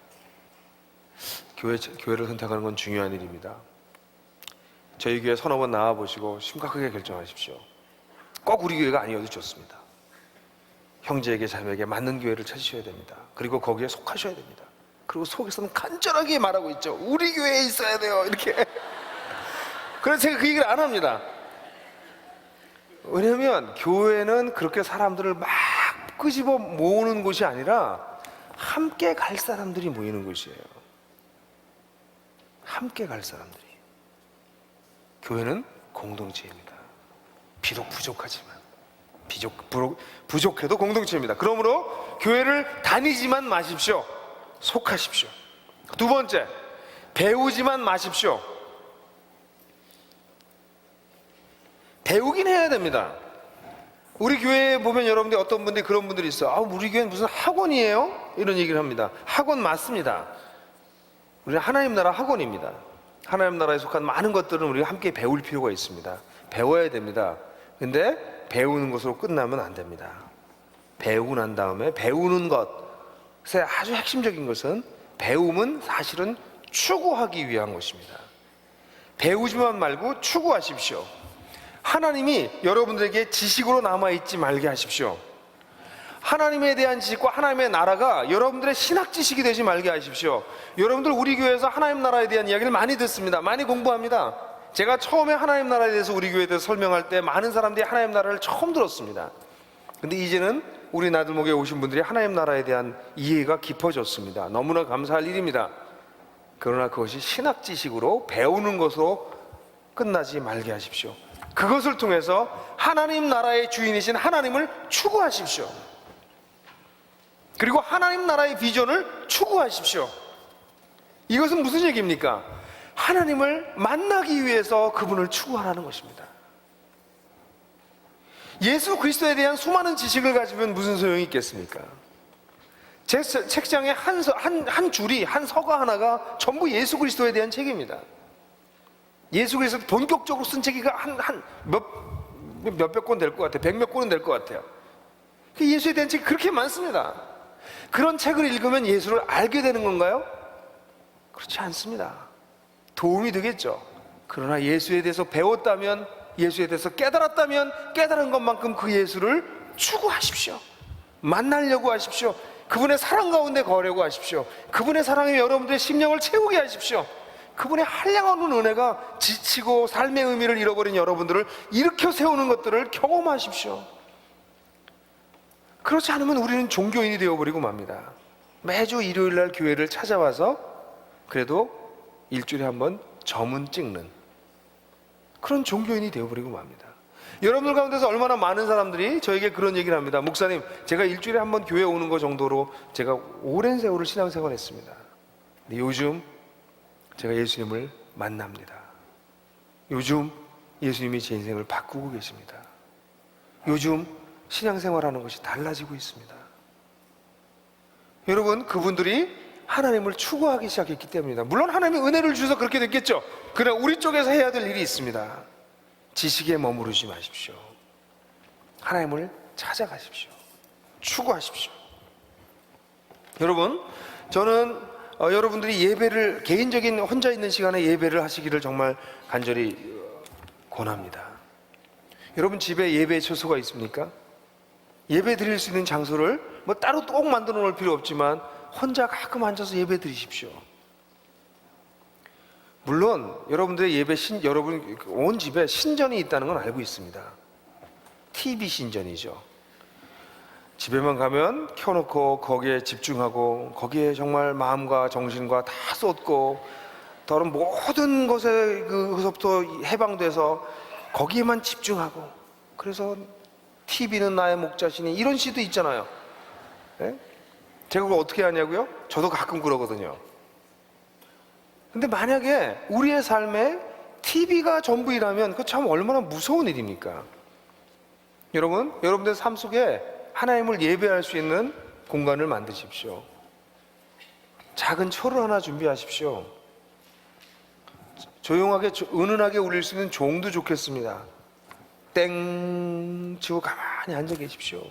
교회를 선택하는 건 중요한 일입니다. 저희 교회 서너 번 나와보시고 심각하게 결정하십시오. 꼭 우리 교회가 아니어도 좋습니다. 형제에게 자매에게 맞는 교회를 찾으셔야 됩니다. 그리고 거기에 속하셔야 됩니다. 그리고 속에서는 간절하게 말하고 있죠. 우리 교회에 있어야 돼요, 이렇게. 그래서 제가 그 얘기를 안 합니다. 왜냐하면 교회는 그렇게 사람들을 막 끄집어 모으는 곳이 아니라 함께 갈 사람들이 모이는 곳이에요. 함께 갈 사람들이. 교회는 공동체입니다. 비록 부족하지만, 부족해도 공동체입니다. 그러므로 교회를 다니지만 마십시오. 속하십시오. 두 번째, 배우지만 마십시오. 배우긴 해야 됩니다. 우리 교회에 보면 여러분들 어떤 분들이 그런 분들이 있어요. 우리 교회는 무슨 학원이에요? 이런 얘기를 합니다. 학원 맞습니다. 우리는 하나님 나라 학원입니다. 하나님 나라에 속한 많은 것들은 우리가 함께 배울 필요가 있습니다. 배워야 됩니다. 근데 배우는 것으로 끝나면 안 됩니다. 배우고 난 다음에 배우는 것의 아주 핵심적인 것은, 배움은 사실은 추구하기 위한 것입니다. 배우지만 말고 추구하십시오. 하나님이 여러분들에게 지식으로 남아있지 말게 하십시오. 하나님에 대한 지식과 하나님의 나라가 여러분들의 신학 지식이 되지 말게 하십시오. 여러분들 우리 교회에서 하나님 나라에 대한 이야기를 많이 듣습니다. 많이 공부합니다. 제가 처음에 하나님 나라에 대해서 우리 교회에 대해서 설명할 때 많은 사람들이 하나님 나라를 처음 들었습니다. 근데 이제는 우리 나들목에 오신 분들이 하나님 나라에 대한 이해가 깊어졌습니다. 너무나 감사할 일입니다. 그러나 그것이 신학 지식으로 배우는 것으로 끝나지 말게 하십시오. 그것을 통해서 하나님 나라의 주인이신 하나님을 추구하십시오. 그리고 하나님 나라의 비전을 추구하십시오. 이것은 무슨 얘기입니까? 하나님을 만나기 위해서 그분을 추구하라는 것입니다. 예수 그리스도에 대한 수많은 지식을 가지면 무슨 소용이 있겠습니까? 제 책장에 한 줄이, 한 서가 하나가 전부 예수 그리스도에 대한 책입니다. 예수 그리스도 본격적으로 쓴 책이 몇백 권 될 것 같아요. 100몇 권은 될 것 같아요. 예수에 대한 책이 그렇게 많습니다. 그런 책을 읽으면 예수를 알게 되는 건가요? 그렇지 않습니다. 도움이 되겠죠. 그러나 예수에 대해서 배웠다면, 예수에 대해서 깨달았다면 깨달은 것만큼 그 예수를 추구하십시오. 만나려고 하십시오. 그분의 사랑 가운데 거하려고 하십시오. 그분의 사랑이 여러분들의 심령을 채우게 하십시오. 그분의 한량없는 은혜가 지치고 삶의 의미를 잃어버린 여러분들을 일으켜 세우는 것들을 경험하십시오. 그렇지 않으면 우리는 종교인이 되어버리고 맙니다. 매주 일요일날 교회를 찾아와서 그래도 일주일에 한 번 점은 찍는 그런 종교인이 되어버리고 맙니다. 여러분들 가운데서 얼마나 많은 사람들이 저에게 그런 얘기를 합니다. 목사님, 제가 일주일에 한 번 교회 오는 것 정도로 제가 오랜 세월을 신앙생활 했습니다. 근데 요즘 제가 예수님을 만납니다. 요즘 예수님이 제 인생을 바꾸고 계십니다. 요즘 신앙생활하는 것이 달라지고 있습니다. 여러분, 그분들이 하나님을 추구하기 시작했기 때문입니다. 물론 하나님이 은혜를 주셔서 그렇게 됐겠죠. 그러나 우리 쪽에서 해야 될 일이 있습니다. 지식에 머무르지 마십시오. 하나님을 찾아가십시오. 추구하십시오. 여러분, 저는 여러분들이 예배를, 개인적인 혼자 있는 시간에 예배를 하시기를 정말 간절히 권합니다. 여러분 집에 예배 처소가 있습니까? 예배 드릴 수 있는 장소를 뭐 따로 꼭 만들어 놓을 필요 없지만 혼자 가끔 앉아서 예배 드리십시오. 물론 여러분들의 예배 여러분 온 집에 신전이 있다는 건 알고 있습니다. TV 신전이죠. 집에만 가면 켜놓고 거기에 집중하고 거기에 정말 마음과 정신과 다 쏟고 다른 모든 것에 그것부터 해방돼서 거기에만 집중하고, 그래서 TV는 나의 목자시니 이런 시도 있잖아요. 네? 제가 그걸 어떻게 하냐고요? 저도 가끔 그러거든요. 근데 만약에 우리의 삶에 TV가 전부이라면 그거 참 얼마나 무서운 일입니까? 여러분, 여러분들 삶 속에 하나님을 예배할 수 있는 공간을 만드십시오. 작은 초를 하나 준비하십시오. 조용하게 은은하게 울릴 수 있는 종도 좋겠습니다. 땡 치고 가만히 앉아 계십시오.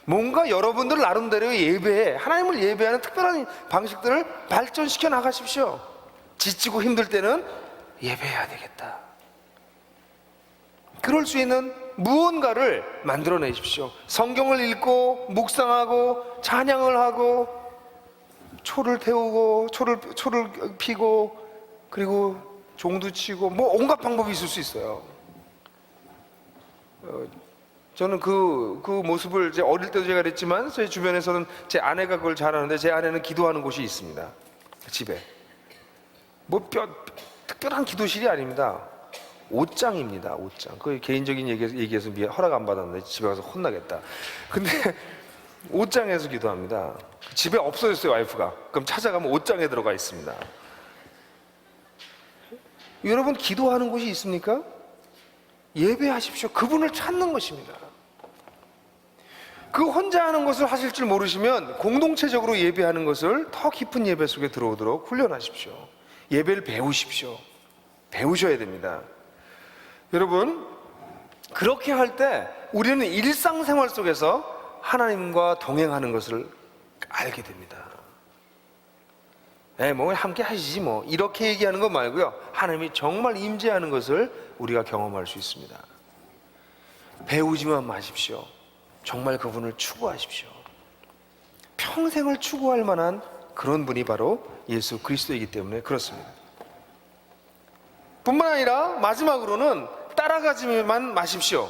뭔가 여러분들 나름대로 예배에, 하나님을 예배하는 특별한 방식들을 발전시켜 나가십시오. 지치고 힘들 때는 예배해야 되겠다. 그럴 수 있는 무언가를 만들어내십시오. 성경을 읽고 묵상하고 찬양을 하고 초를 태우고 초를 피고 그리고 종도 치고 뭐 온갖 방법이 있을 수 있어요. 저는 그 모습을 제 어릴 때도 제가 그랬지만 제 주변에서는 제 아내가 그걸 잘하는데, 제 아내는 기도하는 곳이 있습니다. 집에 뭐 특별한 기도실이 아닙니다. 옷장입니다. 옷장. 그 개인적인 얘기에서 허락 안 받았는데 집에 가서 혼나겠다. 근데 옷장에서 기도합니다. 집에 없어졌어요, 와이프가. 그럼 찾아가면 옷장에 들어가 있습니다. 여러분, 기도하는 곳이 있습니까? 예배하십시오. 그분을 찾는 것입니다. 그 혼자 하는 것을 하실 줄 모르시면 공동체적으로 예배하는 것을 더 깊은 예배 속에 들어오도록 훈련하십시오. 예배를 배우십시오. 배우셔야 됩니다. 여러분, 그렇게 할 때 우리는 일상생활 속에서 하나님과 동행하는 것을 알게 됩니다. 뭐 함께 하시지 뭐 이렇게 얘기하는 것 말고요, 하나님이 정말 임재하는 것을 우리가 경험할 수 있습니다. 배우지만 마십시오. 정말 그분을 추구하십시오. 평생을 추구할 만한 그런 분이 바로 예수 그리스도이기 때문에 그렇습니다. 뿐만 아니라 마지막으로는 따라가지만 마십시오.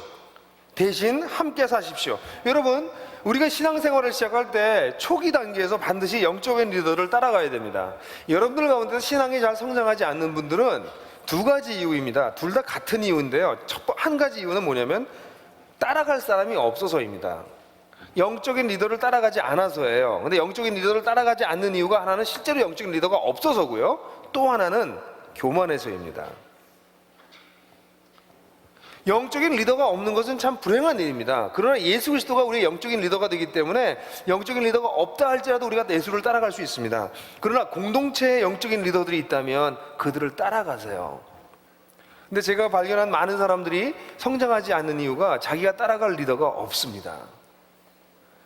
대신 함께 사십시오. 여러분, 우리가 신앙생활을 시작할 때 초기 단계에서 반드시 영적인 리더를 따라가야 됩니다. 여러분들 가운데 신앙이 잘 성장하지 않는 분들은 두 가지 이유입니다. 둘 다 같은 이유인데요, 한 가지 이유는 뭐냐면 따라갈 사람이 없어서입니다. 영적인 리더를 따라가지 않아서예요. 근데 영적인 리더를 따라가지 않는 이유가 하나는 실제로 영적인 리더가 없어서고요, 또 하나는 교만해서입니다. 영적인 리더가 없는 것은 참 불행한 일입니다. 그러나 예수 그리스도가 우리의 영적인 리더가 되기 때문에 영적인 리더가 없다 할지라도 우리가 예수를 따라갈 수 있습니다. 그러나 공동체에 영적인 리더들이 있다면 그들을 따라가세요. 근데 제가 발견한 많은 사람들이 성장하지 않는 이유가 자기가 따라갈 리더가 없습니다.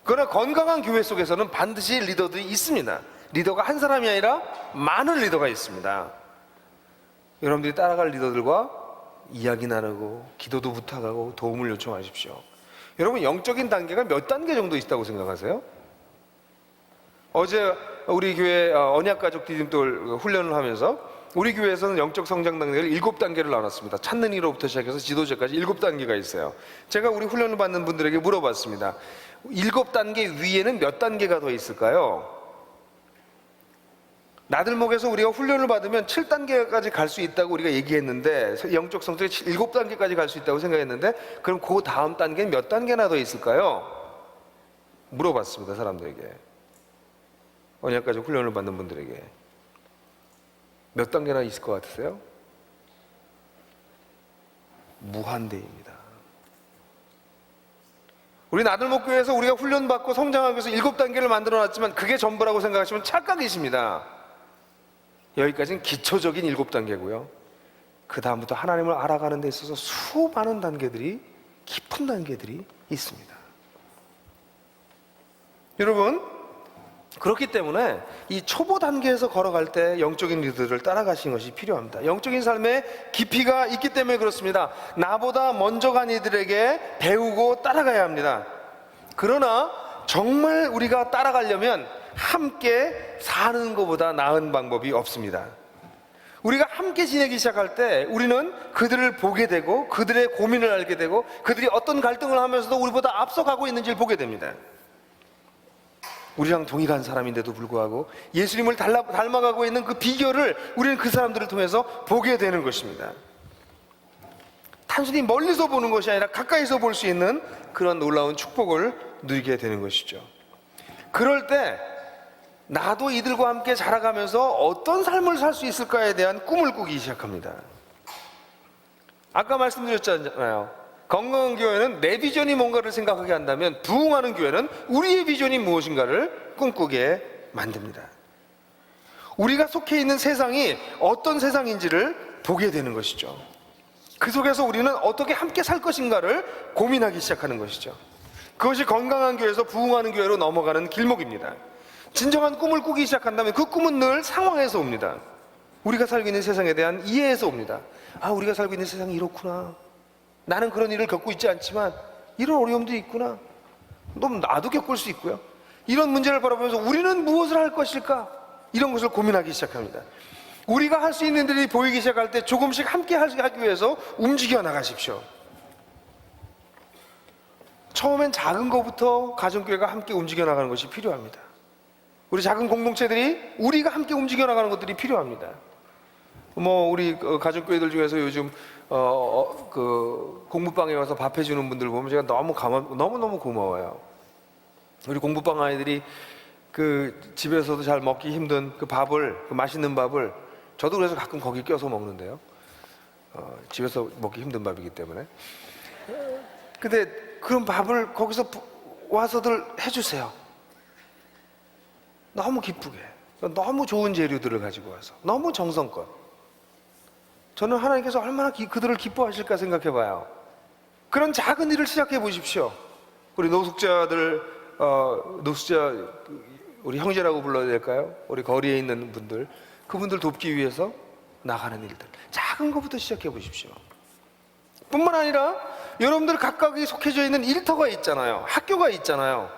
그러나 건강한 교회 속에서는 반드시 리더들이 있습니다. 리더가 한 사람이 아니라 많은 리더가 있습니다. 여러분들이 따라갈 리더들과 이야기 나누고 기도도 부탁하고 도움을 요청하십시오. 여러분, 영적인 단계가 몇 단계 정도 있다고 생각하세요? 어제 우리 교회 언약가족 디딤돌 훈련을 하면서 우리 교회에서는 영적 성장 단계를 7단계를 나눴습니다. 찾는 이로부터 시작해서 지도자까지 7단계가 있어요. 제가 우리 훈련을 받는 분들에게 물어봤습니다. 7단계 위에는 몇 단계가 더 있을까요? 나들목에서 우리가 훈련을 받으면 7단계까지 갈 수 있다고 우리가 얘기했는데, 영적 성장이 7단계까지 갈 수 있다고 생각했는데, 그럼 그 다음 단계는 몇 단계나 더 있을까요? 물어봤습니다, 사람들에게. 언약가족 훈련을 받는 분들에게. 몇 단계나 있을 것 같으세요? 무한대입니다. 우리 나들목교회에서 우리가 훈련받고 성장하기 위해서 7단계를 만들어놨지만 그게 전부라고 생각하시면 착각이십니다. 여기까지는 기초적인 7단계고요. 그 다음부터 하나님을 알아가는 데 있어서 수많은 단계들이, 깊은 단계들이 있습니다. 여러분, 그렇기 때문에 이 초보 단계에서 걸어갈 때 영적인 리더를 따라가시는 것이 필요합니다. 영적인 삶에 깊이가 있기 때문에 그렇습니다. 나보다 먼저 간 이들에게 배우고 따라가야 합니다. 그러나 정말 우리가 따라가려면 함께 사는 것보다 나은 방법이 없습니다. 우리가 함께 지내기 시작할 때 우리는 그들을 보게 되고 그들의 고민을 알게 되고 그들이 어떤 갈등을 하면서도 우리보다 앞서가고 있는지를 보게 됩니다. 우리랑 동일한 사람인데도 불구하고 예수님을 닮아가고 있는 그 비결을 우리는 그 사람들을 통해서 보게 되는 것입니다. 단순히 멀리서 보는 것이 아니라 가까이서 볼 수 있는 그런 놀라운 축복을 누리게 되는 것이죠. 그럴 때 나도 이들과 함께 자라가면서 어떤 삶을 살 수 있을까에 대한 꿈을 꾸기 시작합니다. 아까 말씀드렸잖아요. 건강한 교회는 내 비전이 뭔가를 생각하게 한다면, 부흥하는 교회는 우리의 비전이 무엇인가를 꿈꾸게 만듭니다. 우리가 속해 있는 세상이 어떤 세상인지를 보게 되는 것이죠. 그 속에서 우리는 어떻게 함께 살 것인가를 고민하기 시작하는 것이죠. 그것이 건강한 교회에서 부흥하는 교회로 넘어가는 길목입니다. 진정한 꿈을 꾸기 시작한다면 그 꿈은 늘 상황에서 옵니다. 우리가 살고 있는 세상에 대한 이해에서 옵니다. 아, 우리가 살고 있는 세상이 이렇구나. 나는 그런 일을 겪고 있지 않지만 이런 어려움도 있구나. 나도 겪을 수 있고요. 이런 문제를 바라보면서 우리는 무엇을 할 것일까? 이런 것을 고민하기 시작합니다. 우리가 할 수 있는 일이 보이기 시작할 때 조금씩 함께 하기 위해서 움직여 나가십시오. 처음엔 작은 것부터 가정교회가 함께 움직여 나가는 것이 필요합니다. 우리 작은 공동체들이 우리가 함께 움직여 나가는 것들이 필요합니다. 우리 가족교회들 중에서 요즘 그 공부방에 와서 밥 해주는 분들 보면 제가 너무너무 고마워요. 우리 공부방 아이들이 그 집에서도 잘 먹기 힘든 그 밥을, 그 맛있는 밥을, 저도 그래서 가끔 거기 껴서 먹는데요. 집에서 먹기 힘든 밥이기 때문에. 근데 그런 밥을 거기서 와서들 해주세요. 너무 기쁘게, 너무 좋은 재료들을 가지고 와서, 너무 정성껏. 저는 하나님께서 얼마나 그들을 기뻐하실까 생각해봐요. 그런 작은 일을 시작해 보십시오. 우리 노숙자들, 노숙자 우리 형제라고 불러야 될까요? 우리 거리에 있는 분들, 그분들 돕기 위해서 나가는 일들, 작은 것부터 시작해 보십시오. 뿐만 아니라 여러분들 각각이 속해져 있는 일터가 있잖아요. 학교가 있잖아요.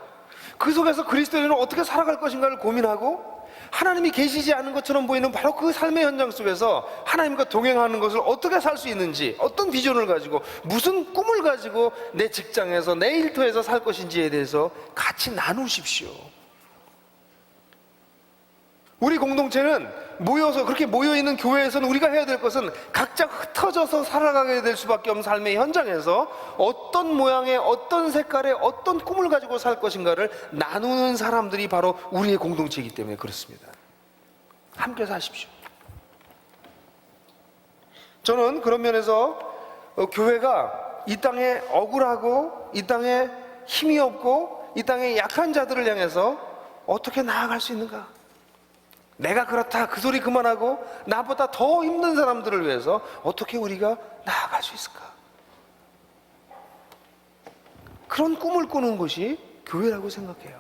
그 속에서 그리스도인은 어떻게 살아갈 것인가를 고민하고, 하나님이 계시지 않은 것처럼 보이는 바로 그 삶의 현장 속에서 하나님과 동행하는 것을 어떻게 살 수 있는지, 어떤 비전을 가지고, 무슨 꿈을 가지고 내 직장에서, 내 일터에서 살 것인지에 대해서 같이 나누십시오. 우리 공동체는 모여서, 그렇게 모여있는 교회에서는 우리가 해야 될 것은 각자 흩어져서 살아가게 될 수밖에 없는 삶의 현장에서 어떤 모양의, 어떤 색깔의, 어떤 꿈을 가지고 살 것인가를 나누는 사람들이 바로 우리의 공동체이기 때문에 그렇습니다. 함께 사십시오. 저는 그런 면에서 교회가 이 땅에 억울하고, 이 땅에 힘이 없고, 이 땅에 약한 자들을 향해서 어떻게 나아갈 수 있는가? 내가 그렇다, 그 소리 그만하고 나보다 더 힘든 사람들을 위해서 어떻게 우리가 나아갈 수 있을까? 그런 꿈을 꾸는 것이 교회라고 생각해요.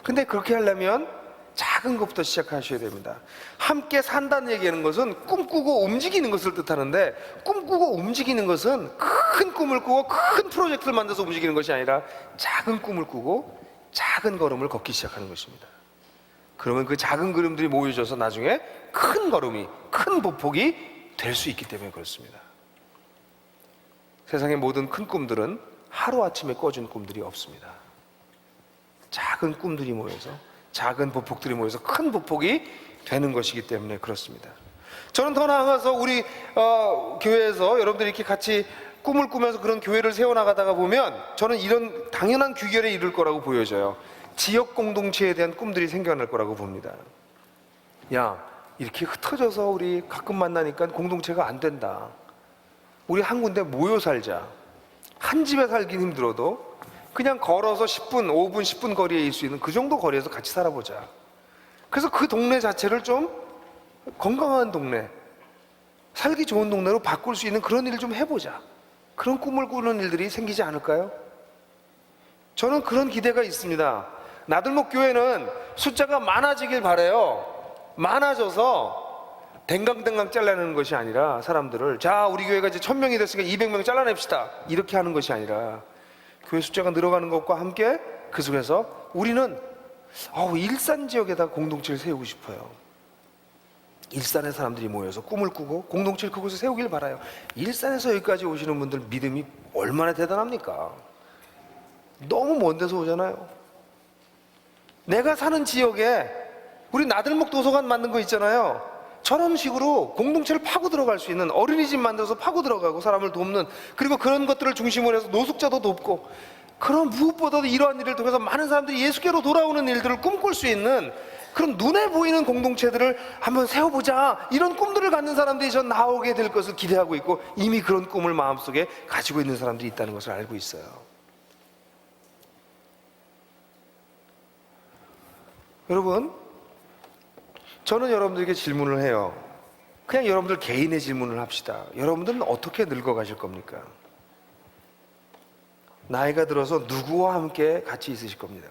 근데 그렇게 하려면 작은 것부터 시작하셔야 됩니다. 함께 산다는 얘기하는 것은 꿈꾸고 움직이는 것을 뜻하는데, 꿈꾸고 움직이는 것은 큰 꿈을 꾸고 큰 프로젝트를 만들어서 움직이는 것이 아니라 작은 꿈을 꾸고 작은 걸음을 걷기 시작하는 것입니다. 그러면 그 작은 걸음들이 모여져서 나중에 큰 걸음이, 큰 보폭이 될 수 있기 때문에 그렇습니다. 세상의 모든 큰 꿈들은 하루아침에 꺼진 꿈들이 없습니다. 작은 꿈들이 모여서, 작은 보폭들이 모여서 큰 보폭이 되는 것이기 때문에 그렇습니다. 저는 더 나아가서 우리 교회에서 여러분들이 이렇게 같이 꿈을 꾸면서 그런 교회를 세워나가다가 보면 저는 이런 당연한 귀결에 이를 거라고 보여져요. 지역 공동체에 대한 꿈들이 생겨날 거라고 봅니다. 야, 이렇게 흩어져서 우리 가끔 만나니까 공동체가 안 된다. 우리 한 군데 모여 살자. 한 집에 살긴 힘들어도 그냥 걸어서 10분, 5분, 10분 거리에 있을 수 있는 그 정도 거리에서 같이 살아보자. 그래서 그 동네 자체를 좀 건강한 동네, 살기 좋은 동네로 바꿀 수 있는 그런 일을 좀 해보자. 그런 꿈을 꾸는 일들이 생기지 않을까요? 저는 그런 기대가 있습니다. 나들목 교회는 숫자가 많아지길 바라요. 많아져서 댕강댕강 잘라내는 것이 아니라 사람들을, 자, 우리 교회가 이제 1000명이 됐으니까 200명 잘라냅시다, 이렇게 하는 것이 아니라 교회 숫자가 늘어가는 것과 함께 그 속에서 우리는 일산 지역에다 공동체를 세우고 싶어요. 일산의 사람들이 모여서 꿈을 꾸고 공동체를 그곳에 세우길 바라요. 일산에서 여기까지 오시는 분들 믿음이 얼마나 대단합니까? 너무 먼 데서 오잖아요. 내가 사는 지역에 우리 나들목 도서관 만든 거 있잖아요. 저런 식으로 공동체를 파고 들어갈 수 있는, 어린이집 만들어서 파고 들어가고 사람을 돕는, 그리고 그런 것들을 중심으로 해서 노숙자도 돕고, 그런 무엇보다도 이러한 일을 통해서 많은 사람들이 예수께로 돌아오는 일들을 꿈꿀 수 있는 그런 눈에 보이는 공동체들을 한번 세워보자, 이런 꿈들을 갖는 사람들이 전 나오게 될 것을 기대하고 있고, 이미 그런 꿈을 마음속에 가지고 있는 사람들이 있다는 것을 알고 있어요. 여러분, 저는 여러분들에게 질문을 해요. 그냥 여러분들 개인의 질문을 합시다. 여러분들은 어떻게 늙어가실 겁니까? 나이가 들어서 누구와 함께 같이 있으실 겁니다.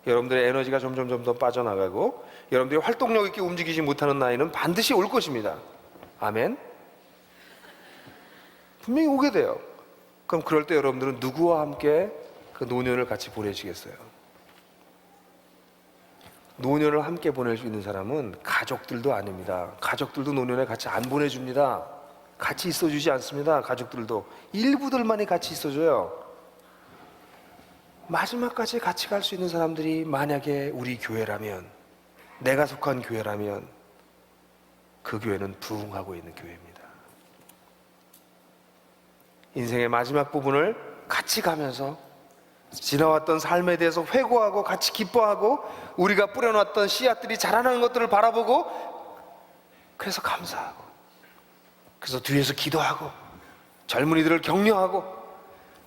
여러분들의 에너지가 점점 더 빠져나가고 여러분들이 활동력 있게 움직이지 못하는 나이는 반드시 올 것입니다. 아멘? 분명히 오게 돼요. 그럼 그럴 때 여러분들은 누구와 함께 그 노년을 같이 보내시겠어요? 노년을 함께 보낼 수 있는 사람은 가족들도 아닙니다. 가족들도 노년에 같이 안 보내줍니다. 같이 있어주지 않습니다. 가족들도 일부들만이 같이 있어줘요. 마지막까지 같이 갈 수 있는 사람들이 만약에 우리 교회라면, 내가 속한 교회라면 그 교회는 부흥하고 있는 교회입니다. 인생의 마지막 부분을 같이 가면서 지나왔던 삶에 대해서 회고하고 같이 기뻐하고 우리가 뿌려놨던 씨앗들이 자라나는 것들을 바라보고 그래서 감사하고, 그래서 뒤에서 기도하고 젊은이들을 격려하고,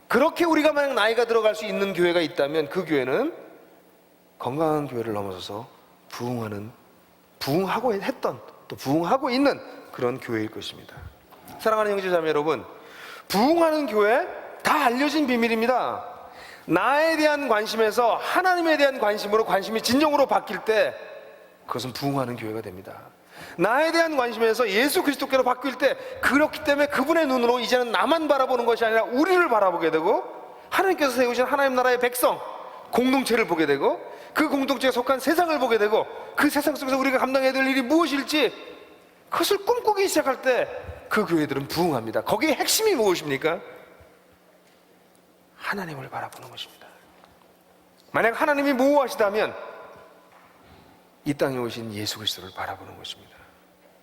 그렇게 우리가 만약 나이가 들어갈 수 있는 교회가 있다면 그 교회는 건강한 교회를 넘어서서 부흥하고 했던, 또 부흥하고 있는 그런 교회일 것입니다. 사랑하는 형제자매 여러분, 부흥하는 교회 다 알려진 비밀입니다. 나에 대한 관심에서 하나님에 대한 관심으로, 관심이 진정으로 바뀔 때 그것은 부흥하는 교회가 됩니다. 나에 대한 관심에서 예수 그리스도께로 바뀔 때, 그렇기 때문에 그분의 눈으로 이제는 나만 바라보는 것이 아니라 우리를 바라보게 되고, 하나님께서 세우신 하나님 나라의 백성, 공동체를 보게 되고, 그 공동체에 속한 세상을 보게 되고, 그 세상 속에서 우리가 감당해야 될 일이 무엇일지 그것을 꿈꾸기 시작할 때 그 교회들은 부흥합니다. 거기에 핵심이 무엇입니까? 하나님을 바라보는 것입니다. 만약 하나님이 모호하시다면 이 땅에 오신 예수 그리스도를 바라보는 것입니다.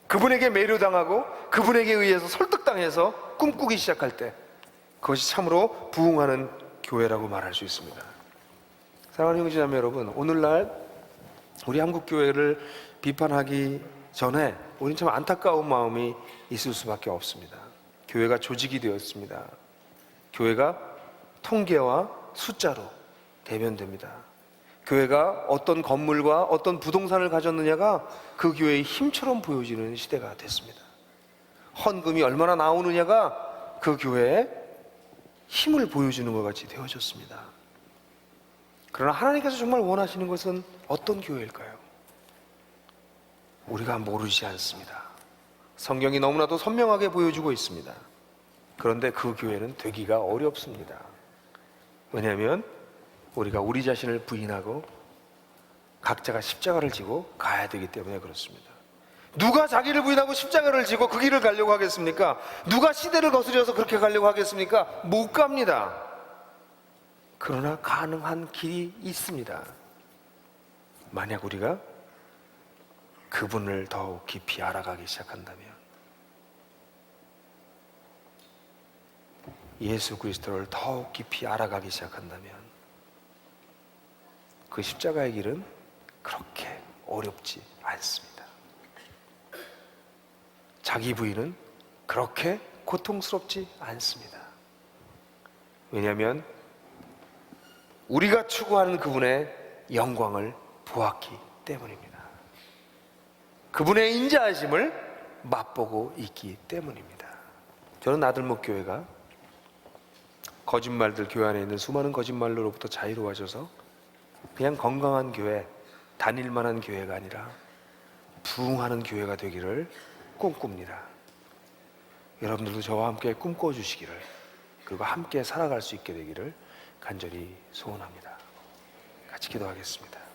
그분에게 매료당하고 그분에게 의해서 설득당해서 꿈꾸기 시작할 때 그것이 참으로 부흥하는 교회라고 말할 수 있습니다. 사랑하는 형제자매 여러분, 오늘날 우리 한국교회를 비판하기 전에 우리는 참 안타까운 마음이 있을 수밖에 없습니다. 교회가 조직이 되었습니다. 교회가 통계와 숫자로 대변됩니다. 교회가 어떤 건물과 어떤 부동산을 가졌느냐가 그 교회의 힘처럼 보여지는 시대가 됐습니다. 헌금이 얼마나 나오느냐가 그 교회의 힘을 보여주는 것 같이 되어졌습니다. 그러나 하나님께서 정말 원하시는 것은 어떤 교회일까요? 우리가 모르지 않습니다. 성경이 너무나도 선명하게 보여주고 있습니다. 그런데 그 교회는 되기가 어렵습니다. 왜냐하면 우리가 우리 자신을 부인하고 각자가 십자가를 지고 가야 되기 때문에 그렇습니다. 누가 자기를 부인하고 십자가를 지고 그 길을 가려고 하겠습니까? 누가 시대를 거스려서 그렇게 가려고 하겠습니까? 못 갑니다. 그러나 가능한 길이 있습니다. 만약 우리가 그분을 더욱 깊이 알아가기 시작한다면, 예수 그리스도를 더욱 깊이 알아가기 시작한다면 그 십자가의 길은 그렇게 어렵지 않습니다. 자기 부인은 그렇게 고통스럽지 않습니다. 왜냐하면 우리가 추구하는 그분의 영광을 보았기 때문입니다. 그분의 인자하심을 맛보고 있기 때문입니다. 저는 아들목 교회가 거짓말들, 교회 안에 있는 수많은 거짓말로부터 자유로워져서 그냥 건강한 교회, 다닐만한 교회가 아니라 부흥하는 교회가 되기를 꿈꿉니다. 여러분들도 저와 함께 꿈꿔주시기를, 그리고 함께 살아갈 수 있게 되기를 간절히 소원합니다. 같이 기도하겠습니다.